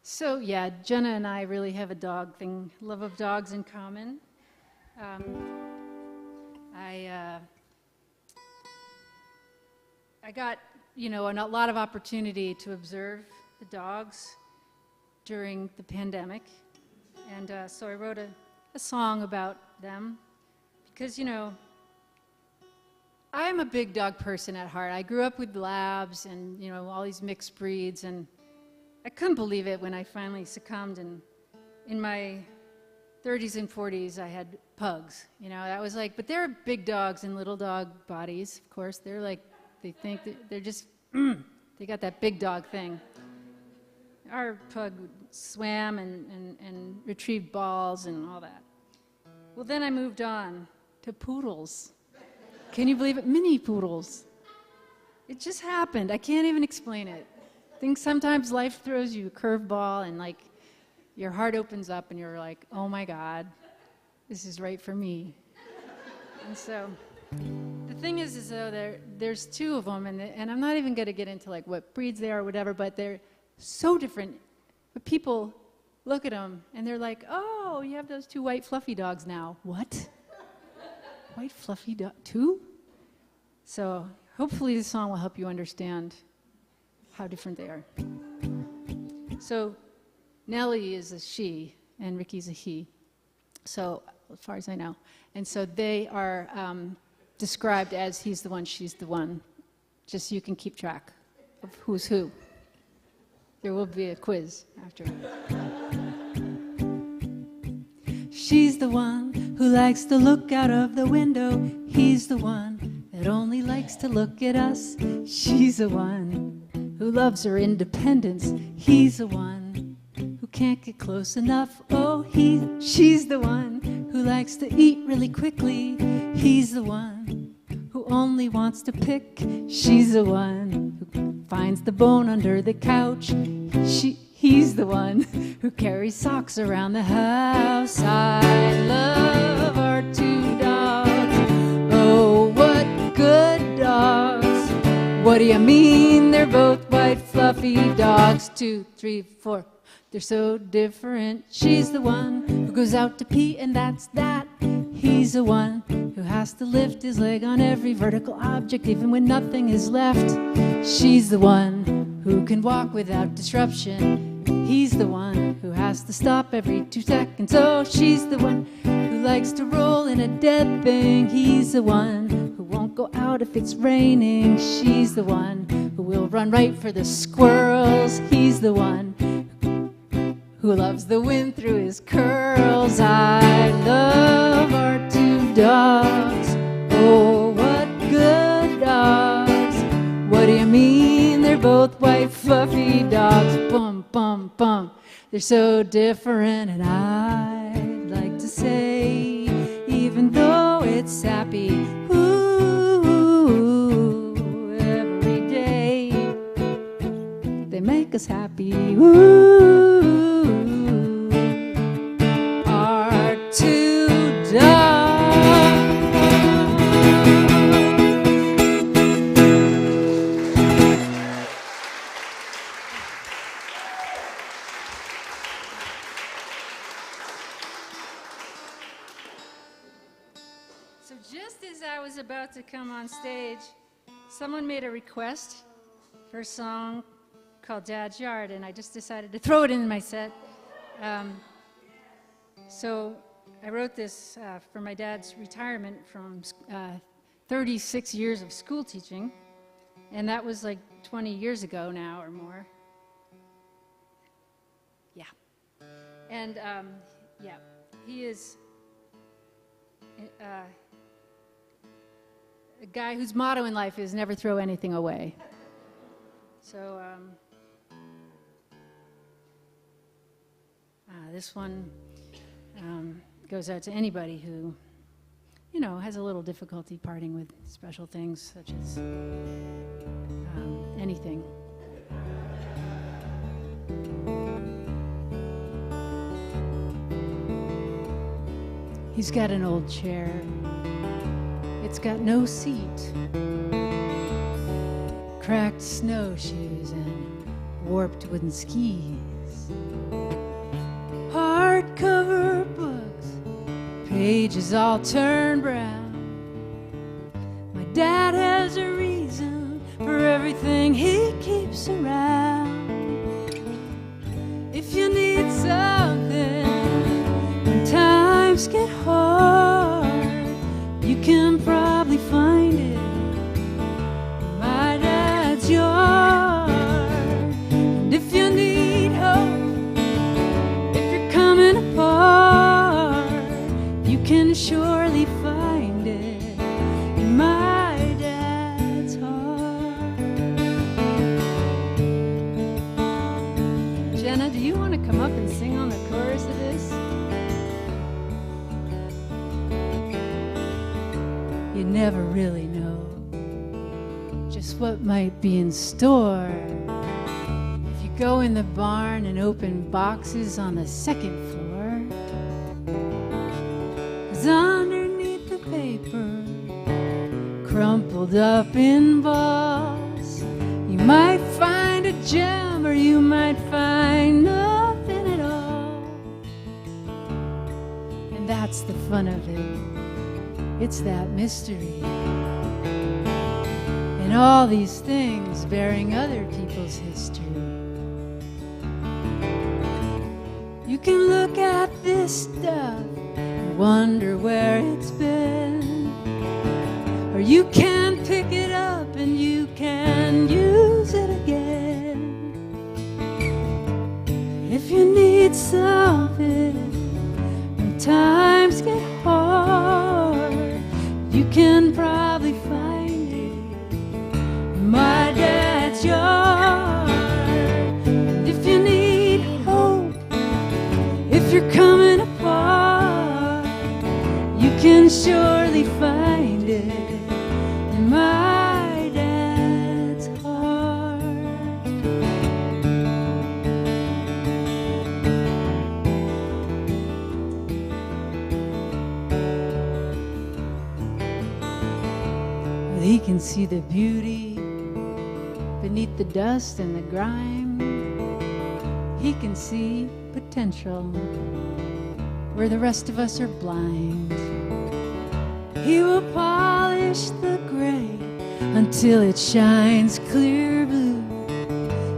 So yeah, Jenna and I really have a dog thing, love of dogs in common. I got, a lot of opportunity to observe the dogs during the pandemic, and so I wrote a song about them because, I am a big dog person at heart. I grew up with labs and, all these mixed breeds, and I couldn't believe it when I finally succumbed, and in my 30s and 40s I had pugs. That was like, but they're big dogs in little dog bodies, of course. They're like, they think they're just, they got that big dog thing. Our pug swam and retrieved balls and all that. Well, then I moved on to poodles. Can you believe it? Mini poodles. It just happened. I can't even explain it. I think sometimes life throws you a curveball and like your heart opens up and you're like, oh my God, this is right for me. And so the thing is though, there's two of them, and I'm not even going to get into like what breeds they are or whatever, but they're so different. But people look at them and they're like, oh, you have those two white fluffy dogs now. What? White fluffy dog? Two? So hopefully this song will help you understand how different they are. So Nellie is a she and Ricky's a he, so as far as I know. And so they are described as he's the one, she's the one, just so you can keep track of who's who. There will be a quiz after. She's the one who likes to look out of the window. He's the one that only likes to look at us. She's the one who loves her independence. He's the one who can't get close enough. Oh, she's the one who likes to eat really quickly. He's the one who only wants to pick. She's the one who finds the bone under the couch. He's the one who carries socks around the house. I love our two dogs. Oh, what good dogs. What do you mean? They're both white fluffy dogs. 2, 3, 4. They're so different. She's the one who goes out to pee, and that's that. He's the one who has to lift his leg on every vertical object, even when nothing is left. She's the one who can walk without disruption. He's the one who has to stop every 2 seconds. Oh, she's the one who likes to roll in a dead thing. He's the one who won't go out if it's raining. She's the one who will run right for the squirrels. He's the one who loves the wind through his curls. I love our two dogs. Oh, what good dogs. What do you mean? They're both white fluffy dogs. Bum, bum, bum. They're so different, and I'd like to say, even though it's sappy, ooh, every day, they make us happy, ooh, our two dogs. about to come on stage, someone made a request for a song called Dad's Yard, and I just decided to throw it in my set. So I wrote this for my dad's retirement from 36 years of school teaching, and that was like 20 years ago now or more. Yeah. And yeah, he is a guy whose motto in life is never throw anything away. So this one goes out to anybody who, you know, has a little difficulty parting with special things, such as anything. He's got an old chair. It's got no seat. Cracked snowshoes and warped wooden skis. Hardcover books, pages all turned brown. My dad has a reason for everything he keeps around. If you need something when times get hard, you can probably find it in my dad's yard. And if you need hope, if you're coming apart, you can surely find it in my dad's heart. Jenna, do you want to come up and sing on the chorus of this? You never really know just what might be in store if you go in the barn and open boxes on the second floor. 'Cause underneath the paper, crumpled up in balls, you might find a gem or you might find nothing at all. And that's the fun of it. It's that mystery. And all these things bearing other people's history. You can look at this stuff and wonder where it's been. Or you can pick it up and you can use it again. If you need something when times get hard, you can probably find it in my dad's yard. And if you need hope, if you're coming apart, you can surely find it in my dad's heart. He can see the beauty beneath the dust and the grime. He can see potential where the rest of us are blind. He will polish the gray until it shines clear blue.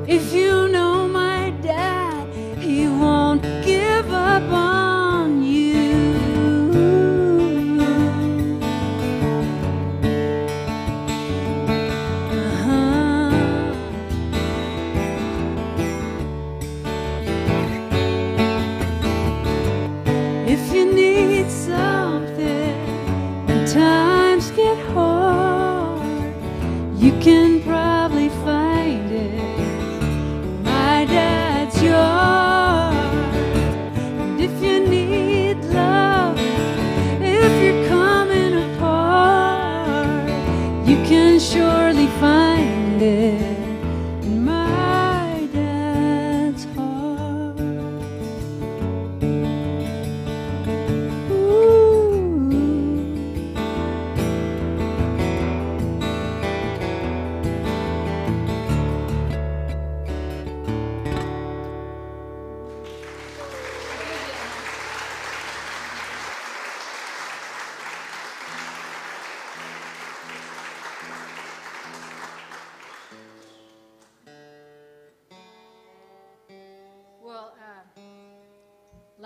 If you know my dad, he won't give up on you. If you need something when times get hard, you can probably find it in my dad's yard. And if you need love, if you're coming apart, you can surely find it in my dad's heart. Ooh.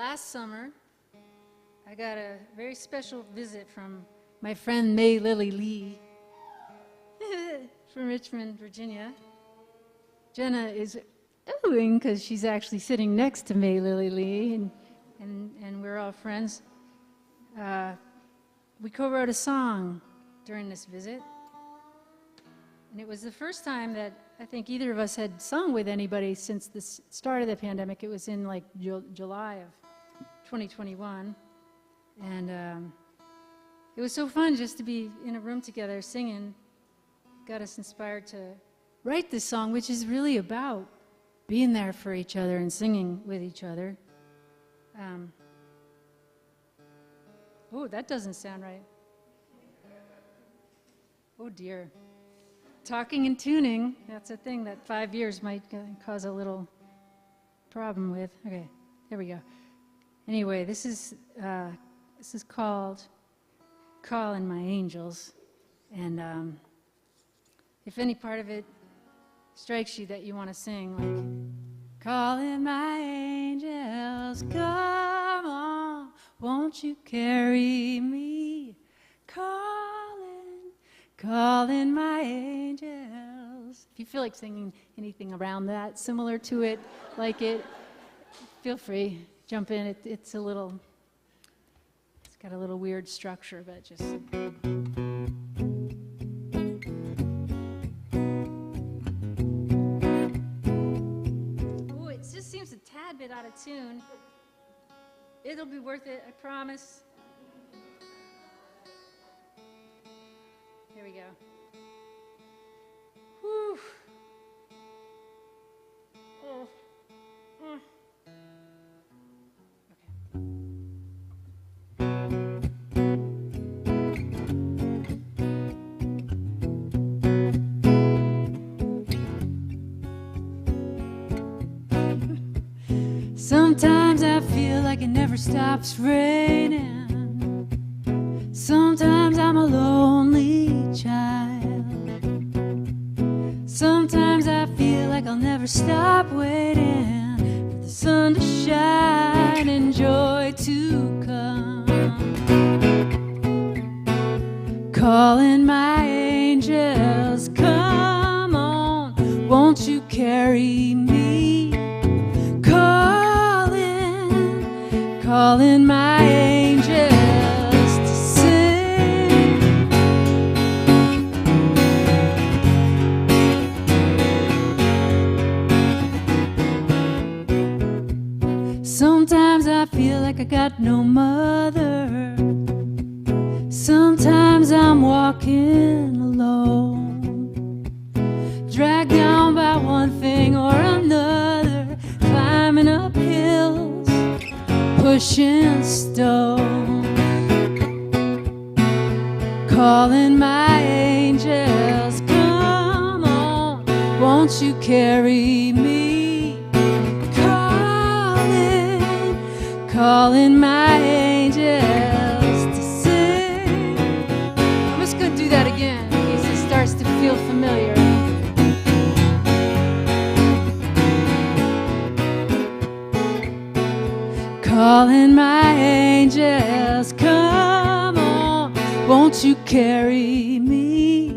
Last summer, I got a very special visit from my friend May Lily Lee from Richmond, Virginia. Jenna is oohing because she's actually sitting next to May Lily Lee, and we're all friends. We co-wrote a song during this visit, and it was the first time that I think either of us had sung with anybody since the start of the pandemic. It was in like July of 2021, and it was so fun just to be in a room together singing. Got us inspired to write this song, which is really about being there for each other and singing with each other. Oh, that doesn't sound right. Oh dear. Talking and tuning, that's a thing that 5 years might cause a little problem with. Okay, there we go. Anyway, this is called Calling My Angels, and if any part of it strikes you that you want to sing, like, calling my angels, come on, won't you carry me? Calling my angels. If you feel like singing anything around that, similar to it, like it, feel free, jump in. It's got a little weird structure, but just... Seems a tad bit out of tune. It'll be worth it, I promise. Here we go. Whew. Oh. Sometimes I feel like it never stops raining. Sometimes I'm a lonely child. Sometimes I feel like I'll never stop waiting for the sun to shine and joy to come. Calling my angels, come on, won't you carry me? Calling my angels to sing. Sometimes I feel like I got no mother. Sometimes I'm walking alone, dragged down by one thing or another, climbing up hills, pushing stones. Calling my angels, come on, won't you carry me? Calling my angels to sing. I'm just gonna do that again in case it starts to feel familiar. Calling my angels, come on, won't you carry me?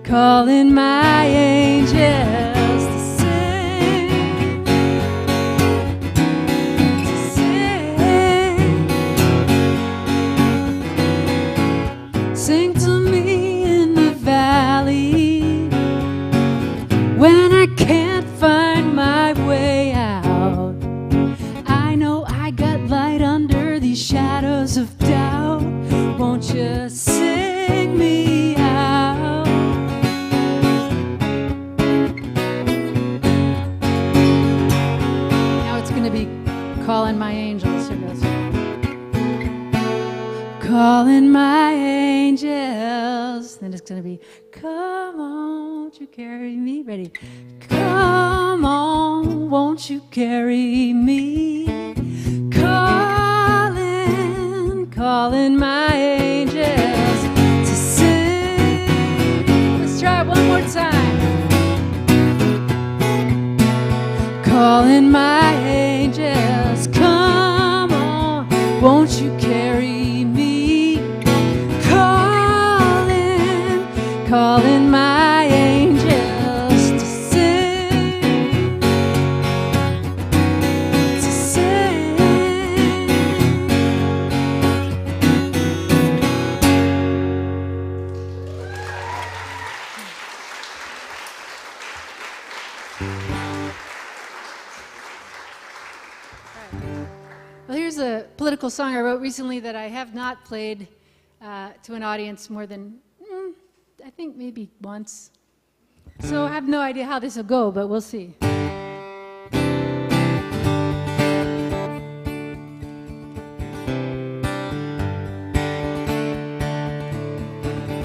Calling my angels to sing, to sing. Sing to me in the valley when I can't find my way out. I know I got light under these shadows of doubt. Won't you sing me out? Now it's gonna be calling my angels. Here goes. Calling my angels. Then it's gonna be, come on, won't you carry me? Ready? Come on, won't you carry me? Calling my angels to sing. Let's try it one more time. Calling my calling my angels to sing, to sing. Well, here's a political song I wrote recently that I have not played to an audience more than, I think maybe once. So I have no idea how this will go, but we'll see.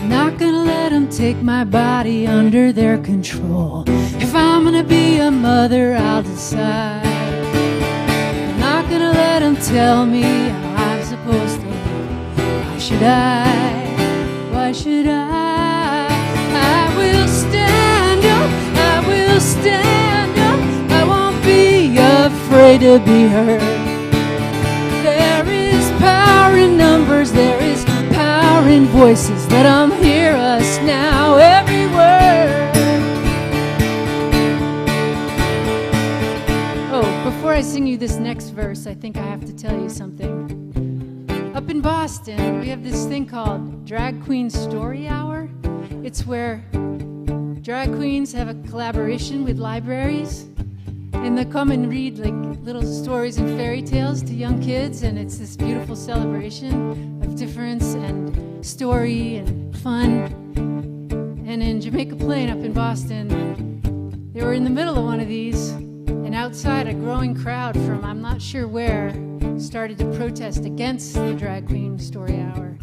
Not gonna let them take my body under their control. If I'm gonna be a mother, I'll decide. I'm not gonna let them tell me how I'm supposed to live. Why should I? Why should I? I will stand up, I will stand up. I won't be afraid to be heard. There is power in numbers, there is power in voices. Let them hear us now, every word. Oh, before I sing you this next verse, I think I have to tell you something. Up in Boston, we have this thing called Drag Queen Story Hour. It's where drag queens have a collaboration with libraries, and they come and read like little stories and fairy tales to young kids, and it's this beautiful celebration of difference and story and fun. And in Jamaica Plain up in Boston, they were in the middle of one of these, and outside a growing crowd from I'm not sure where started to protest against the Drag Queen Story Hour.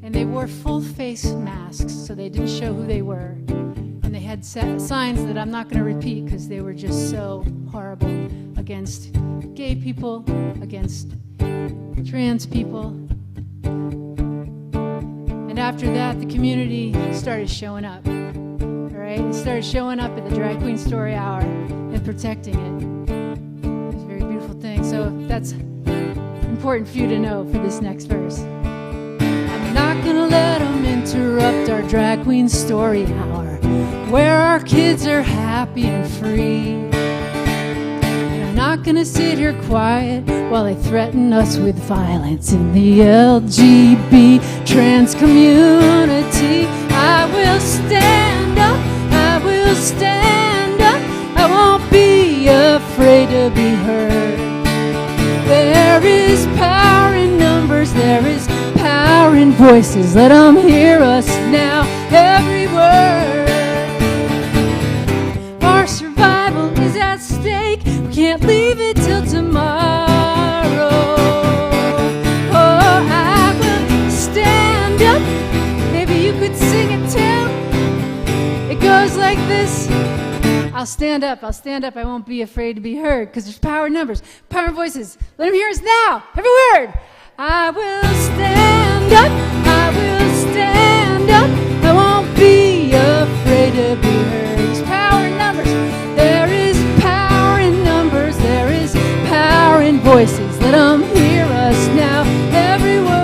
And they wore full face masks so they didn't show who they were. And they had signs that I'm not going to repeat because they were just so horrible against gay people, against trans people. And after that, the community started showing up. All right? It started showing up at the Drag Queen Story Hour and protecting it. It was a very beautiful thing. So that's important for you to know for this next verse. I'm not gonna let them interrupt our Drag Queen Story Hour, where our kids are happy and free. And I'm not gonna sit here quiet while they threaten us with violence in the LGBT trans community. I will stand up, I will stand up. I won't be afraid to be heard. There is power in numbers, there is power in voices. Let them hear us now, every word. Our survival is at stake. We can't leave it till tomorrow. Oh, I will stand up. Maybe you could sing it too. It goes like this. I'll stand up, I won't be afraid to be heard, because there's power in numbers, power in voices. Let them hear us now, every word. I will stand up, I will stand up. I won't be afraid to be heard. There's power in numbers, there is power in numbers, there is power in voices. Let them hear us now, every word.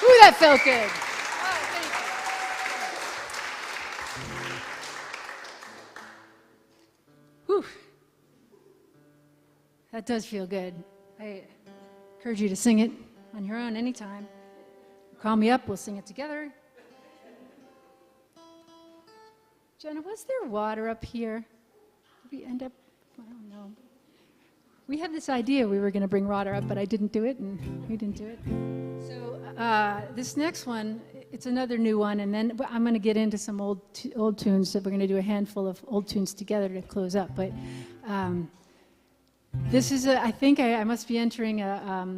Ooh, that felt good. Oh, thank you. Whew. That does feel good. I encourage you to sing it on your own anytime. Call me up, we'll sing it together. Jenna, was there water up here? Did we end up, I don't know. We had this idea we were going to bring water up, but I didn't do it, and we didn't do it. So this next one, it's another new one, and then I'm going to get into some old tunes. So we're going to do a handful of old tunes together to close up. But this is, I think I must be entering a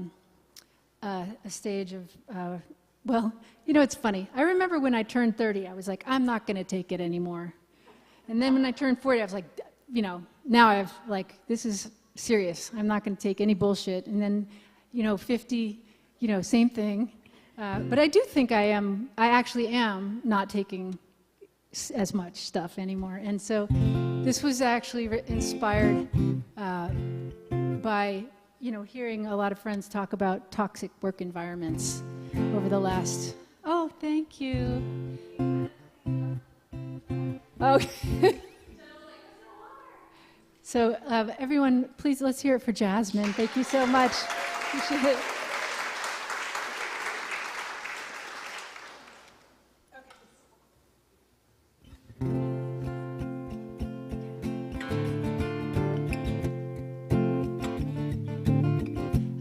stage of, well, you know, it's funny. I remember when I turned 30, I was like, I'm not going to take it anymore. And then when I turned 40, I was like, you know, now I've like, this is serious. I'm not going to take any bullshit. And then, you know, 50, you know, same thing. But I do think I actually am not taking as much stuff anymore. And so this was actually inspired by, hearing a lot of friends talk about toxic work environments over the last, oh, thank you. Okay. So everyone, please, let's hear it for Jasmine. Thank you so much. Appreciate it.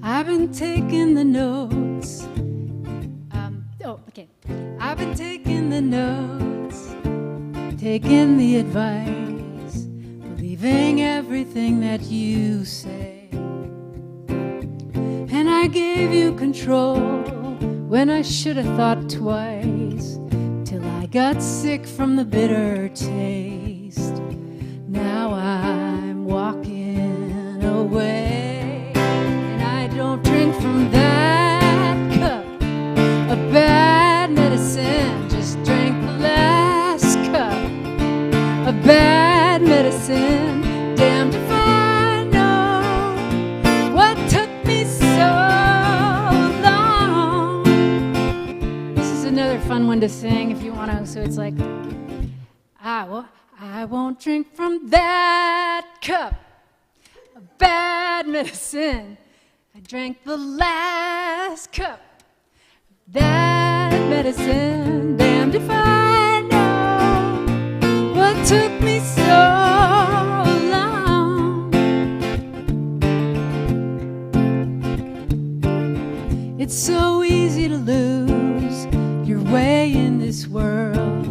I've been taking the notes. I've been taking the notes, taking the advice, believing everything that you say. And I gave you control when I should have thought twice, till I got sick from the bitter taste. Now I'm walking away, and I don't drink from that cup of bad medicine. Just drank the last cup of bad medicine. Damned if I know what took me so long. This is another fun one to sing if you want to. So it's like, I won't drink from that cup of bad medicine. I drank the last cup of that medicine. Damned if I know what took me so long. It's so easy to lose your way in this world.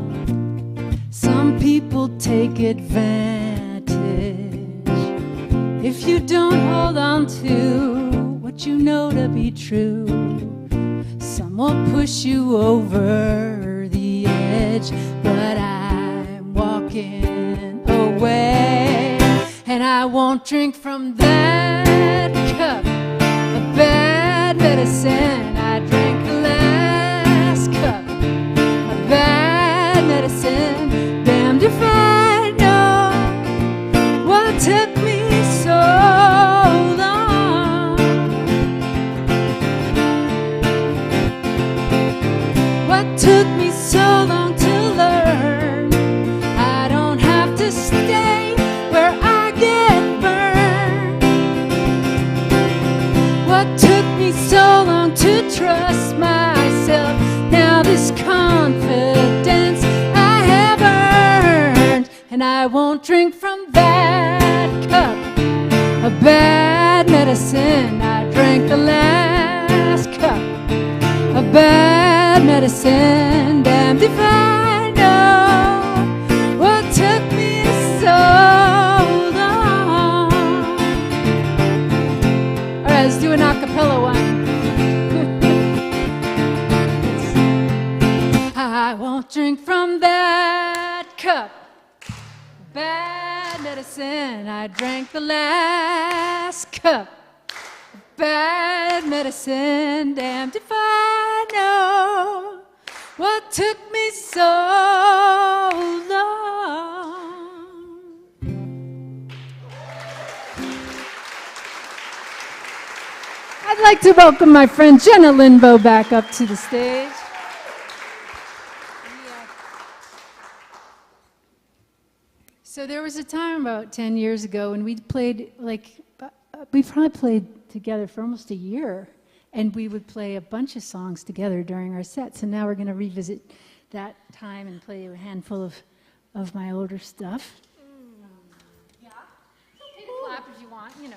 Some people take advantage. If you don't hold on to what you know to be true, some will push you over the edge. But I'm walking away, and I won't drink from that cup of bad medicine. I drank the last cup of bad medicine. Damned if I know what took me so long. What took me so long to learn? I don't have to stay where I get burned. What took me so long to trust myself? Now this confidence I have earned, and I won't drink from that cup of bad medicine. I drank the last cup of bad medicine. Damned if I know what took me so long. All right, let's do an a cappella one. I won't drink from that cup of bad medicine. I drank the last cup of bad medicine. Damned if I know what took me so long. I'd like to welcome my friend Jenna Lindbo back up to the stage. So there was a time about 10 years ago when we played, we probably played together for almost a year, and we would play a bunch of songs together during our sets. And now we're going to revisit that time and play a handful of my older stuff. Yeah, take a clap if you want, you know.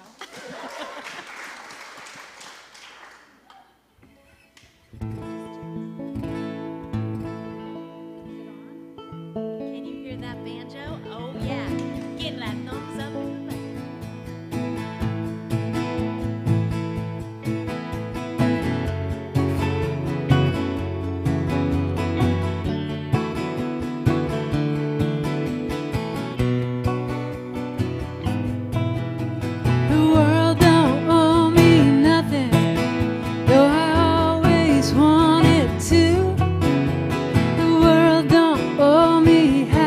Can you hear that banjo? Oh yeah, give that thumbs up in the back. The world don't owe me nothing, though I always wanted to. The world don't owe me half.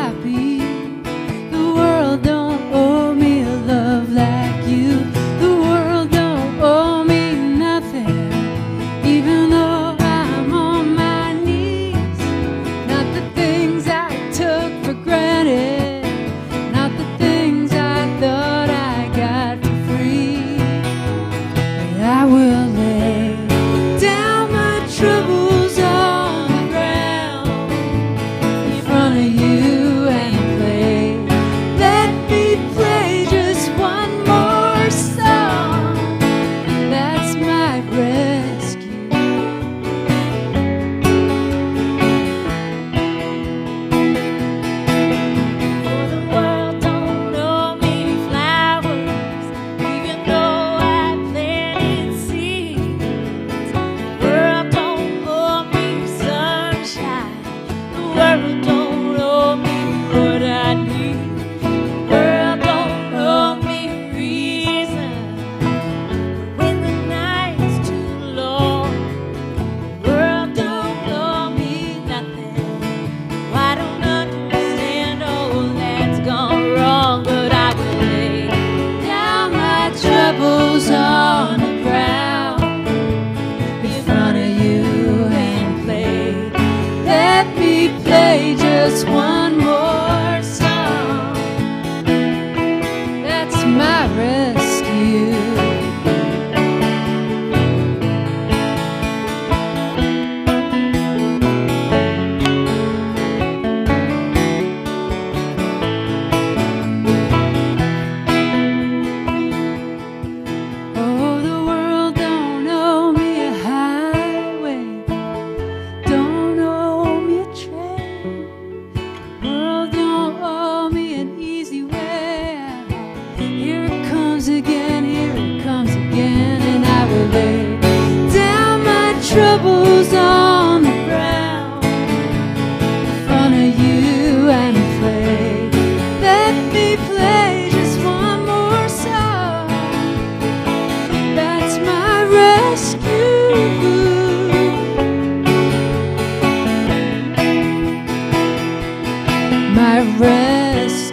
my rescue.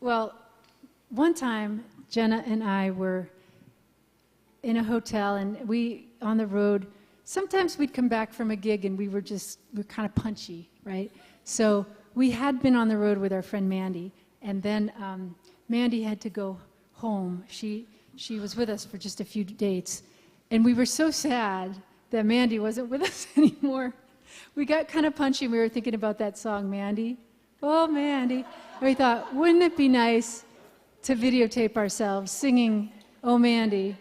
Well, one time, Jenna and I were in a hotel, and we, on the road, sometimes we'd come back from a gig and we're kind of punchy, right? So we had been on the road with our friend Mandy, and then Mandy had to go home. She was with us for just a few dates, and we were so sad that Mandy wasn't with us anymore. We got kind of punchy, and we were thinking about that song, Mandy. Oh, Mandy. And we thought, wouldn't it be nice to videotape ourselves singing Oh, Mandy,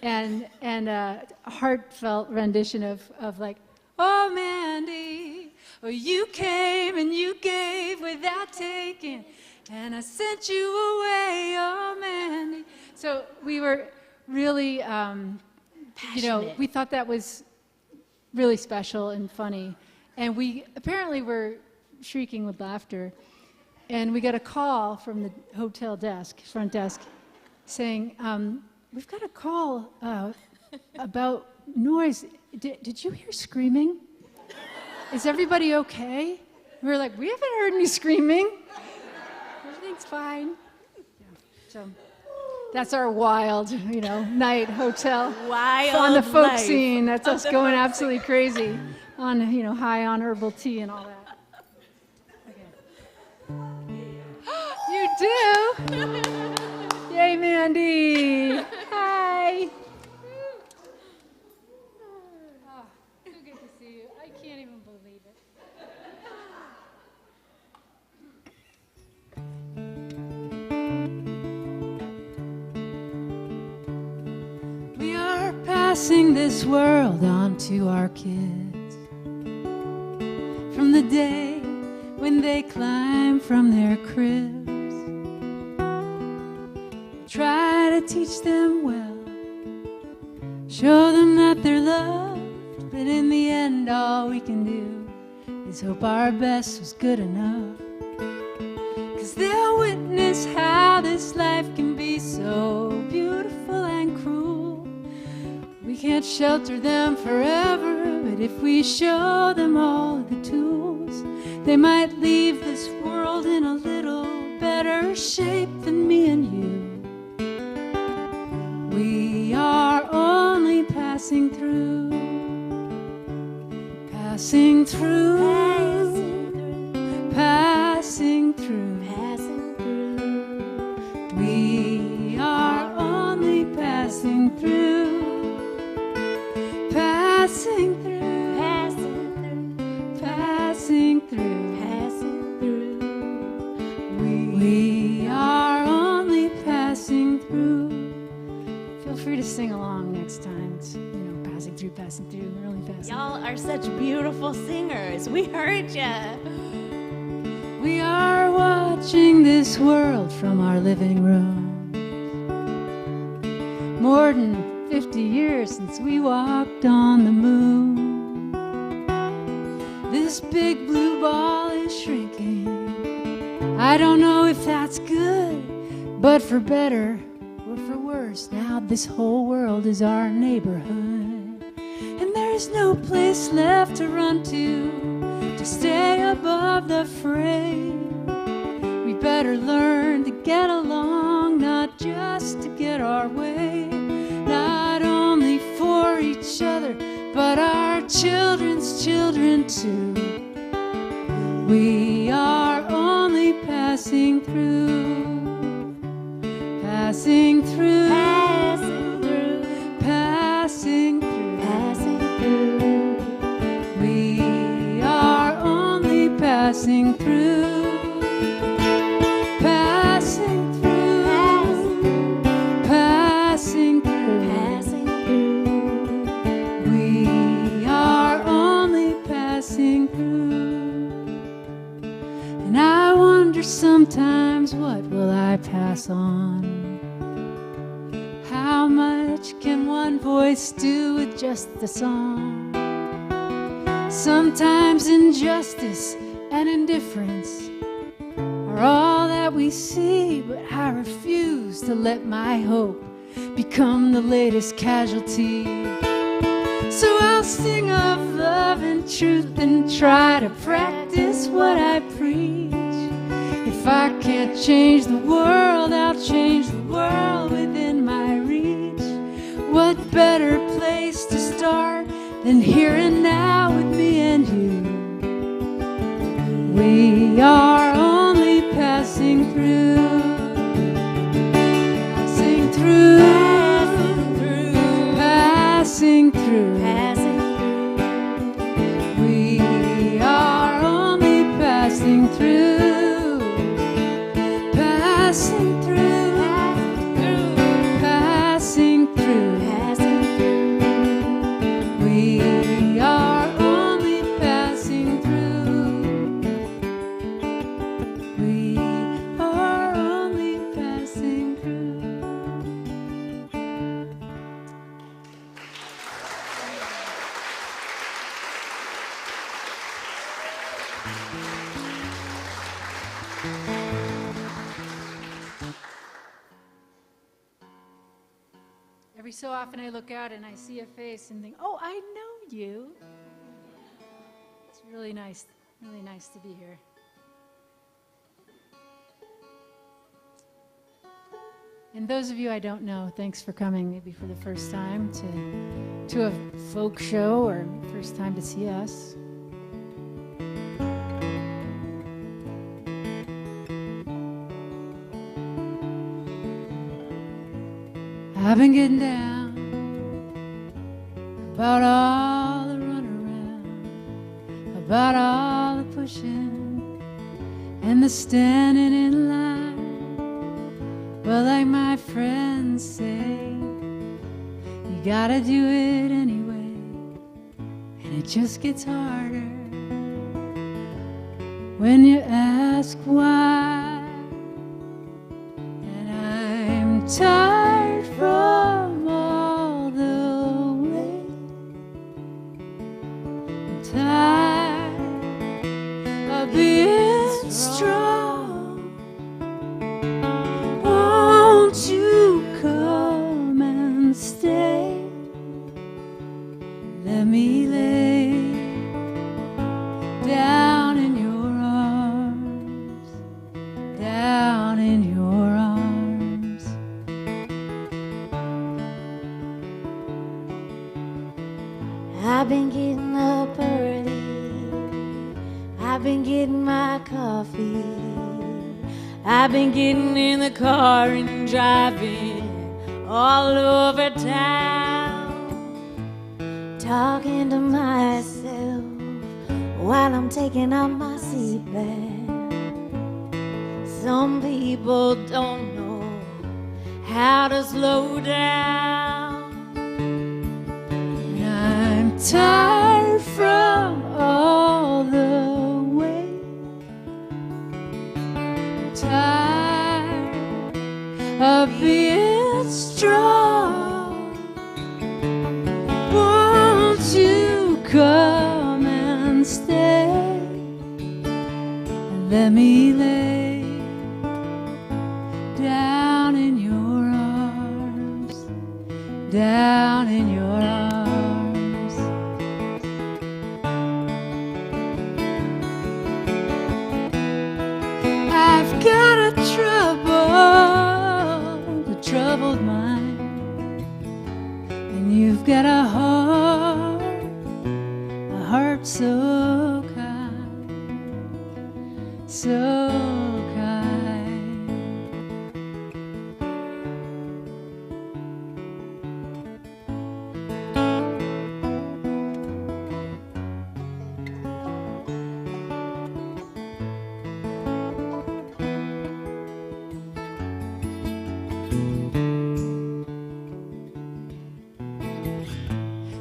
and a heartfelt rendition of like, oh, Mandy, oh, you came and you gave without taking, and I sent you away, oh, Mandy. So we were really, we thought that was really special and funny. And we apparently were shrieking with laughter. And we got a call from the hotel desk, front desk, saying, we've got a call about noise. Did you hear screaming? Is everybody okay? We were like, we haven't heard any screaming. Everything's fine. Yeah. So that's our wild, night hotel. Wild on the folk life. scene. That's us going absolutely crazy on, high on herbal tea and all that. You do? Yay, Mandy. Hi. Oh, so good to see you. I can't even believe it. We are passing this world on to our kids. From the day when they climb from their cribs, try to teach them well, show them that they're loved, but in the end all we can do is hope our best was good enough. 'Cause they'll witness how this life can be so beautiful and cruel. We can't shelter them forever, but if we show them all the tools, they might leave this world in a little better shape than me and you. We are only passing through, passing through, passing through, passing through. We are only passing through, passing through, passing through, passing through, passing through. We are only passing through. Feel free to sing along next time. It's, passing through, really fast. Y'all are such beautiful singers. We heard ya. We are watching this world from our living room. More than 50 years since we walked on the moon. This big blue ball is shrinking. I don't know if that's good, but for better or for worse, now this whole world is our neighborhood. And there's no place left to run to stay above the fray. We better learn to get along, not just to get our way. Not only for each other, but our children's children too. We are only passing through, passing through, passing through, passing through, passing through. We are only passing through, passing through, passing through, passing through. We are only passing through. And I wonder sometimes, what will I pass on? How much can one voice do with just the song? Sometimes injustice and indifference are all that we see, but I refuse to let my hope become the latest casualty. So I'll sing of love and truth and try to practice what I preach. If I can't change the world, I'll change the world within my reach. What better place to start than here and now with me and you? We are only passing through, passing through, passing through, passing through. We are only passing through, passing through, passing through, passing through. We are only passing through. We are only passing through. Every so often I look out and I see a face and think, oh, I know you. It's really nice to be here. And those of you I don't know, thanks for coming maybe for the first time to a folk show or first time to see us. I've been getting down about all the runaround, about all the pushing and the standing in line. But like my friends say, you gotta do it anyway, and it just gets harder when you ask why. And I'm tired from all the wait, I'm tired of being strong. Won't you come and stay? Let me lay down in your arms, down in your arms. I've been getting up early, I've been getting my coffee, I've been getting in the car and driving all over town, talking to myself while I'm taking out my seatbelt. Some people don't know how to slow down. And I'm tired from all the wait, I'm tired of being strong. Won't you come and stay and let me lay down in your arms, down in your arms. I've got a troubled mind, and you've got a heart so kind, so kind.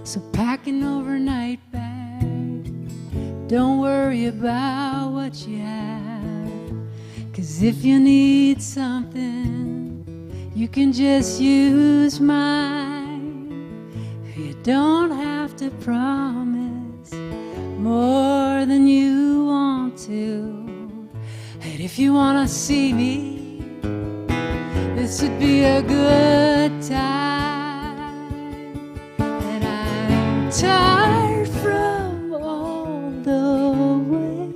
So pack an overnight bag, don't worry about what you have, 'cause if you need something, you can just use mine. don't have to promise more than you want to. And if you want to see me, this would be a good time. And I'm tired from all the way.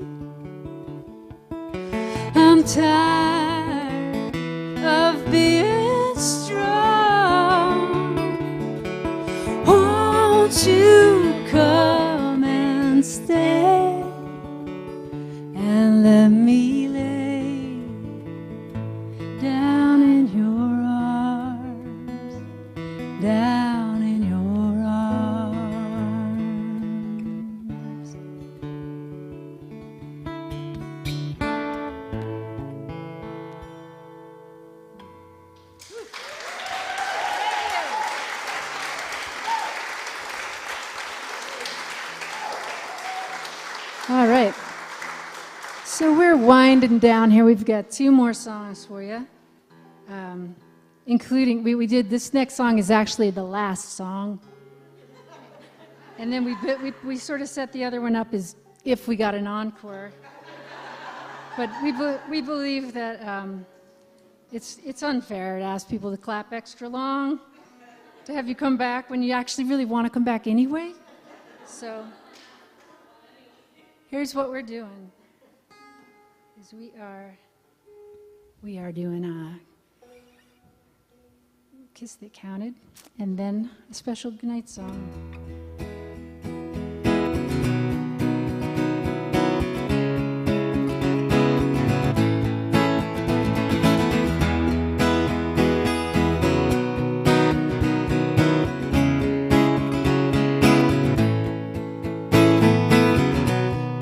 I'm tired of being strong. Won't you come and stay and let me lay down in your arms, down in your arms. All right. So we're winding down here. We've got 2 more songs for you, including we did this next song is actually the last song, and then we sort of set the other one up as if we got an encore. But we believe that it's unfair to ask people to clap extra long to have you come back when you actually really want to come back anyway. So here's what we're doing. Is we are doing a Kiss That Counted, and then a special goodnight song.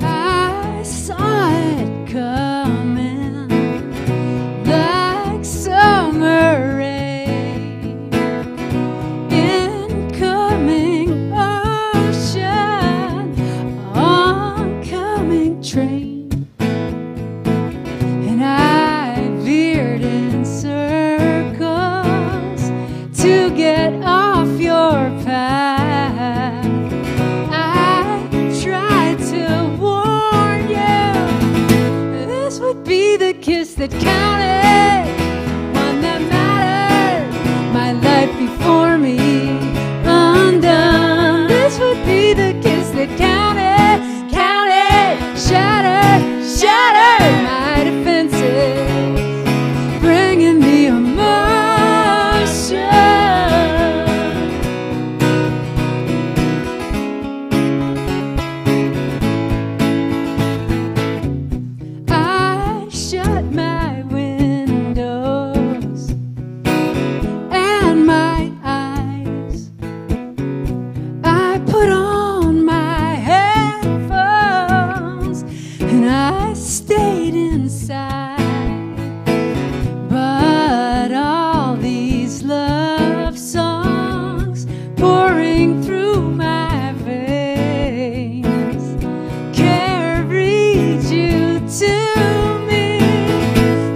I saw it coming like summer rain, incoming ocean, oncoming train, and I veered in circles to get off your path. I tried to warn you, this would be the kiss that counted, one that mattered, my life before me undone. This would be the kiss that counted, counted, shattered, shattered my defenses, bringing me emotion. I shut my windows and my eyes. I put on my headphones and I stayed inside. But all these love songs pouring through my veins carried you to me,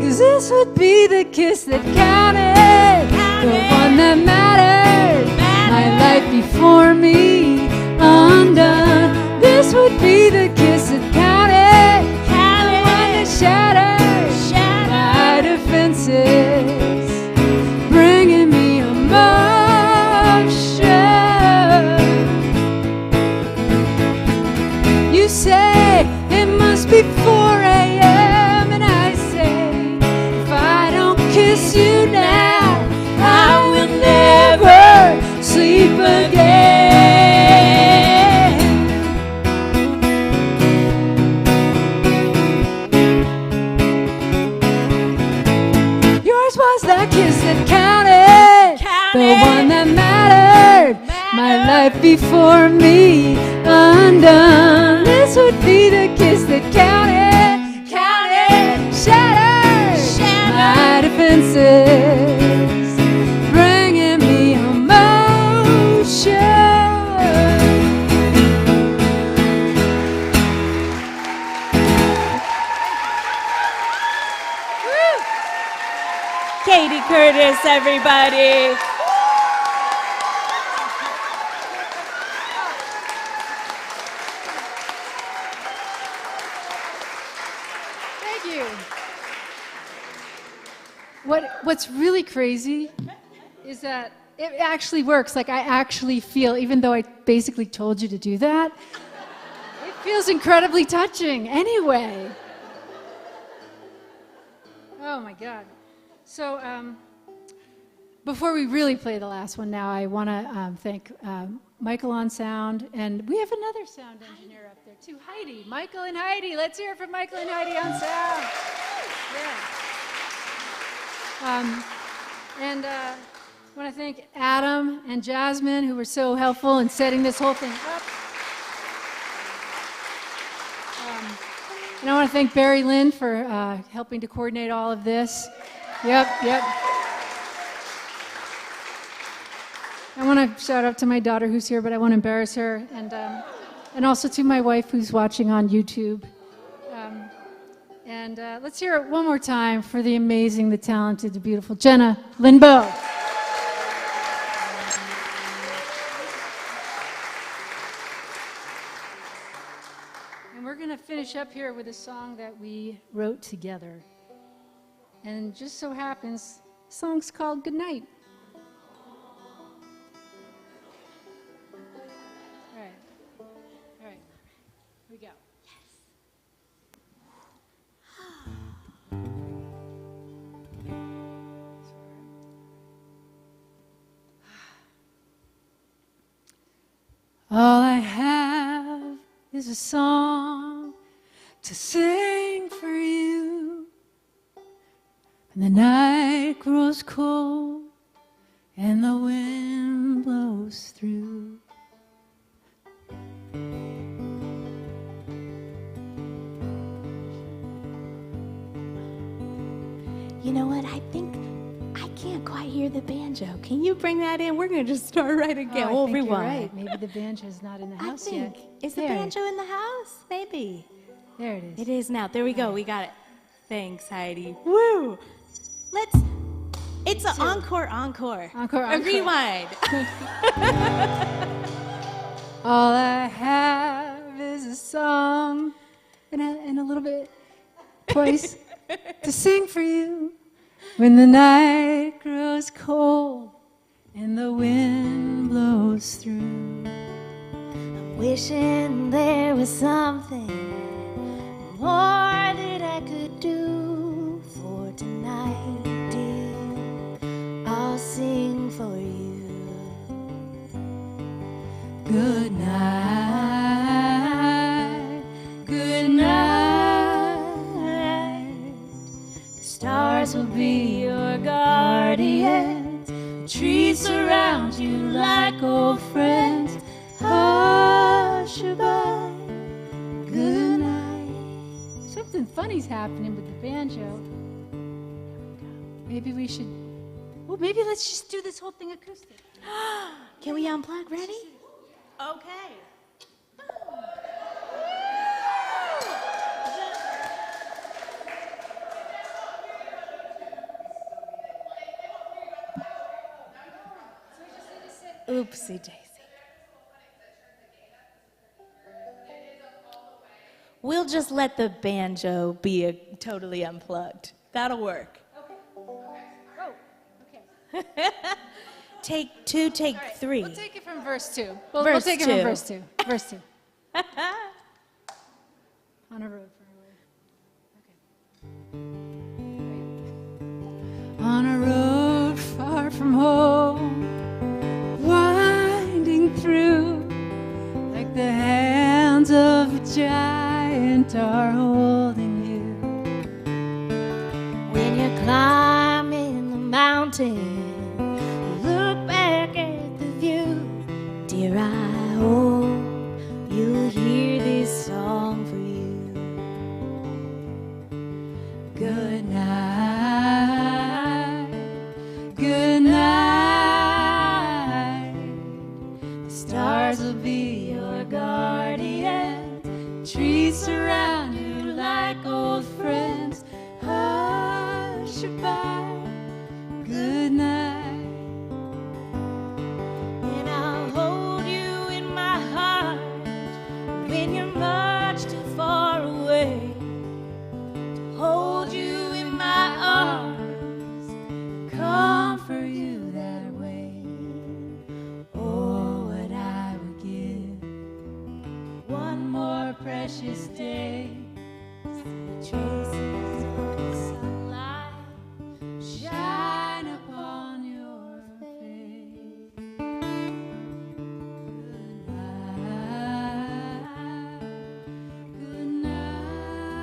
'cause this would be the kiss that counted, the one that mattered, my life before me undone. This would be the kiss that counted, the one that shattered my defenses, bringing me emotion. You say it must be 4 a.m. and I say, if I don't kiss you now, I will never sleep again. Yours was the kiss that counted, the one that mattered, my life before me undone. This would be the kiss that counted, counted, shattered, my defenses, bringing me emotion. Catie Curtis, everybody. What's really crazy is that it actually works. Like, I actually feel, even though I basically told you to do that, it feels incredibly touching anyway. Oh my God. So before we really play the last one now, I want to thank Michael on sound, and we have another sound engineer up there too, Heidi. Michael and Heidi. Let's hear it from Michael and Heidi on sound. Yeah. And I want to thank Adam and Jasmine, who were so helpful in setting this whole thing up. And I want to thank Barry Lynn for helping to coordinate all of this. Yep. I want to shout out to my daughter who's here, but I won't embarrass her, and also to my wife who's watching on YouTube. And let's hear it one more time for the amazing, the talented, the beautiful Jenna Lindbo. And we're going to finish up here with a song that we wrote together. And just so happens, the song's called Good Night. All right. Here we go. All I have is a song to sing for you. And the night grows cold and the wind blows through. You know what? I think I can't quite hear the banjo. Can you bring that in? We're going to just start right again. We'll rewind. You're right. Maybe the banjo's not in the house yet. Is the banjo in the house? Maybe. There it is. It is now. There we go. We got it. Thanks, Heidi. Woo! It's an encore. A rewind. All I have is a song, and a little bit twice, to sing for you. When the night grows cold and the wind blows through. I'm wishing there was something more that I could do for tonight, dear. I'll sing for you. Good night, good night. The stars will be your guardians. The trees surround you like old friends. Hush-a-bye, good night. Something funny's happening with the banjo. Maybe we should, maybe let's just do this whole thing acoustic. Can we unplug? Ready? Okay. Oopsie daisy. We'll just let the banjo be totally unplugged. That'll work. Okay. Take 2, take 3. We'll take it from verse 2. We'll take it from verse 2. Verse 2. On a road far away. Okay. On a road far from home, winding through, like the hands of a giant are holding you. When you're climbing the mountain, look back at the view. Dear, I hope you'll hear this song for you. Good night, good night. The stars will be your guardians. Trees surround you like old friends. Hush-a-bye, good night. And I'll hold you in my heart when you're much too far away. To hold you in my arms more precious days. Traces of sunlight shine upon your face. Good night.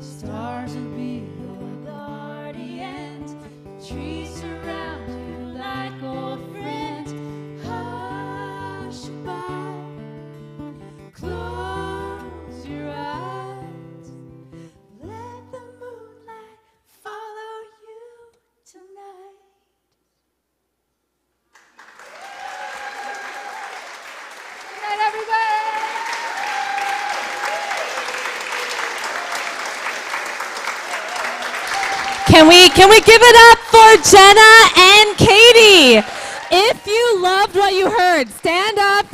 Stars will be your guardians. Trees surround you like old friends. Hush by, close your eyes. Let the moonlight follow you tonight. Good night, everybody. Can we give it up for Jenna and Catie? If you loved what you heard, stand up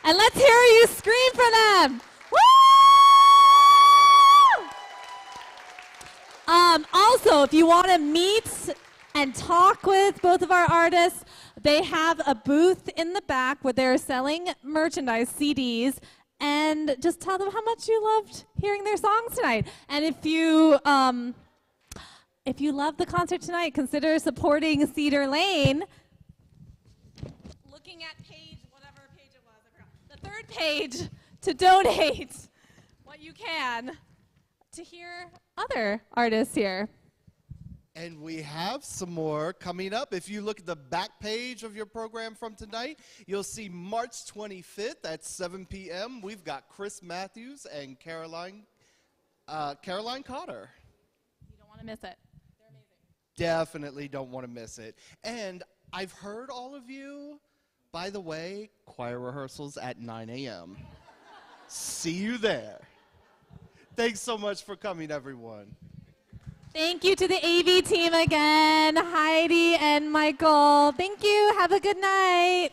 and let's hear you scream for them. Woo! Also, if you want to meet and talk with both of our artists, they have a booth in the back where they're selling merchandise, CDs, and just tell them how much you loved hearing their songs tonight. And if you love the concert tonight, consider supporting Cedar Lane. Looking at whatever page it was, I forgot. The third page to donate what you can to hear other artists here. And we have some more coming up. If you look at the back page of your program from tonight, you'll see March 25th at 7 p.m. We've got Chris Matthews and Caroline Cotter. You don't want to miss it. They're amazing. Definitely don't want to miss it. And I've heard all of you, by the way, choir rehearsals at 9 a.m. See you there. Thanks so much for coming, everyone. Thank you to the AV team again, Heidi and Michael. Thank you. Have a good night.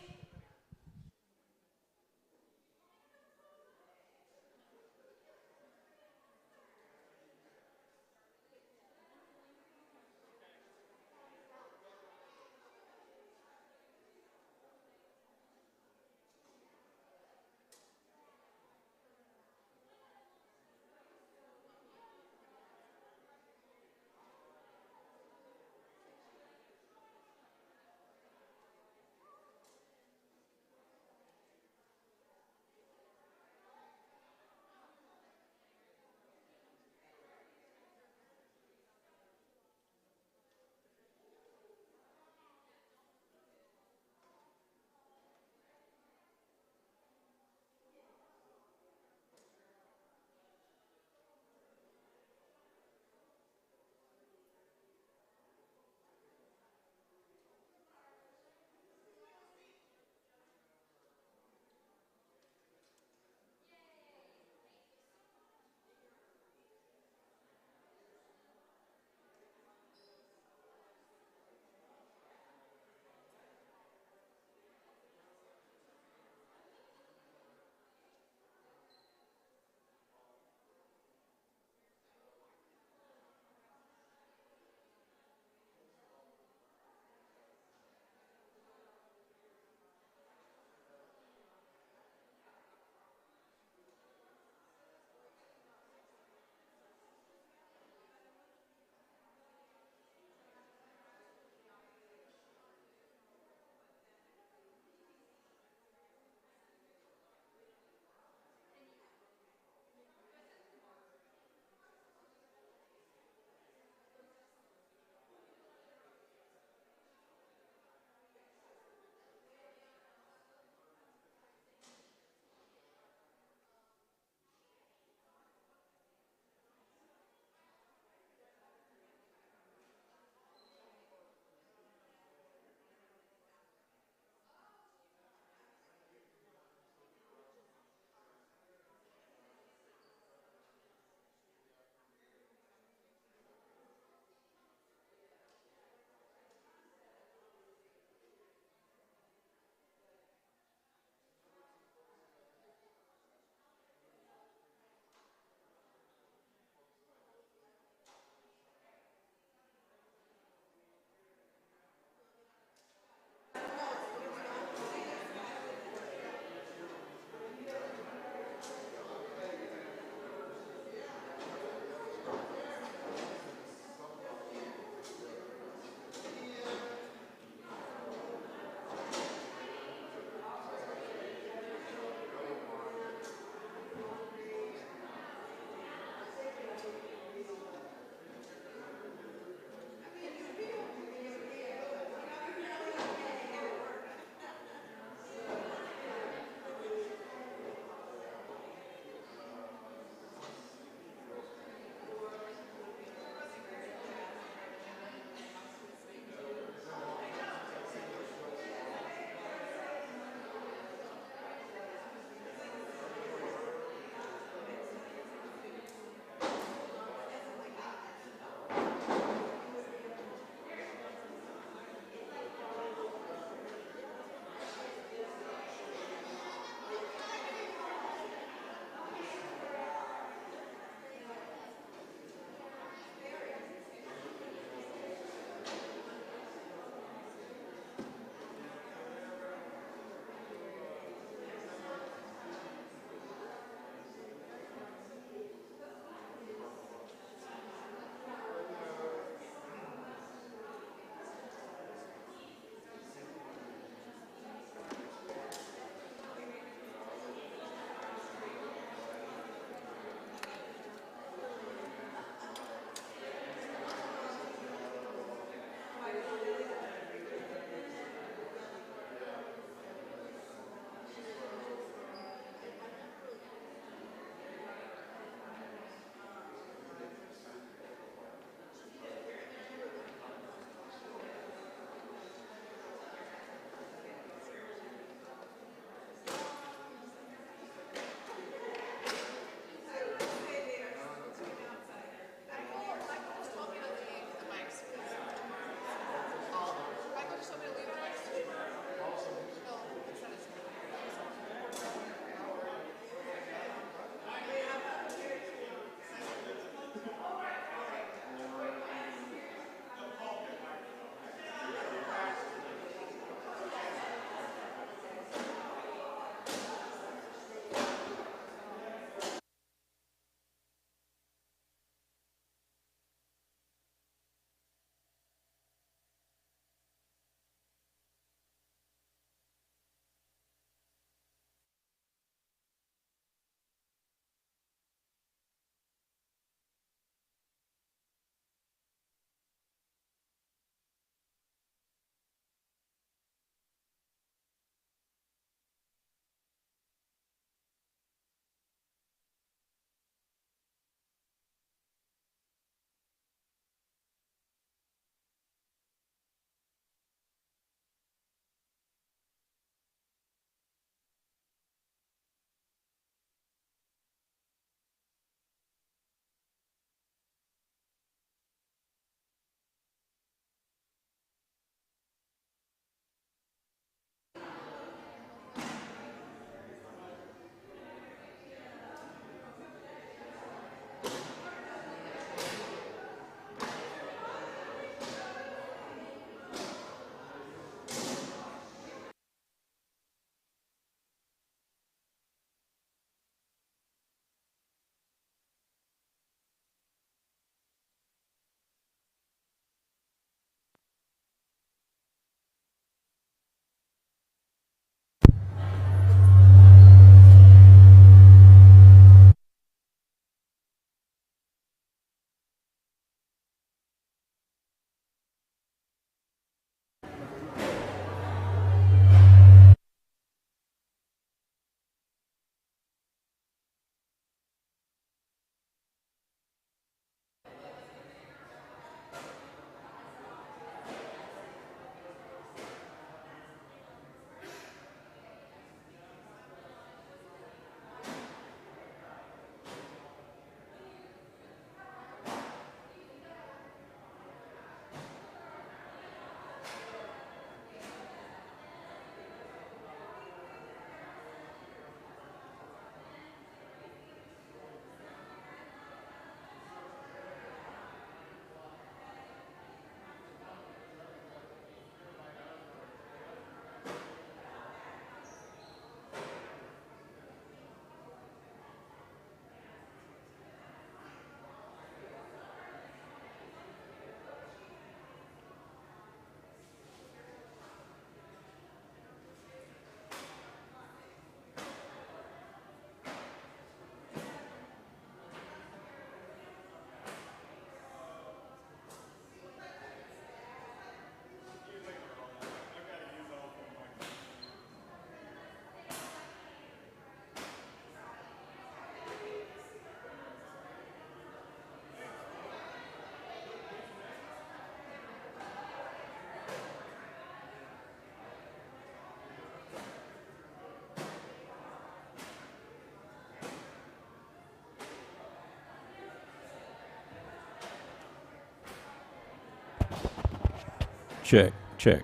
check, check.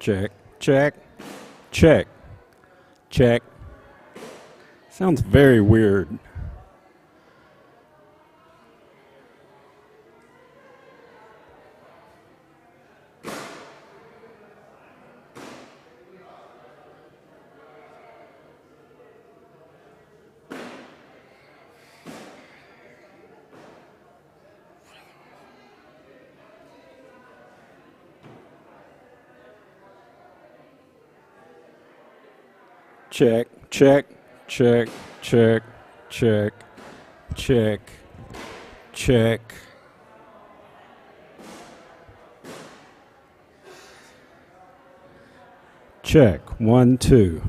Check, check, check, check. Sounds very weird. Check, check, check, check, check, check, check. Check, 1, 2.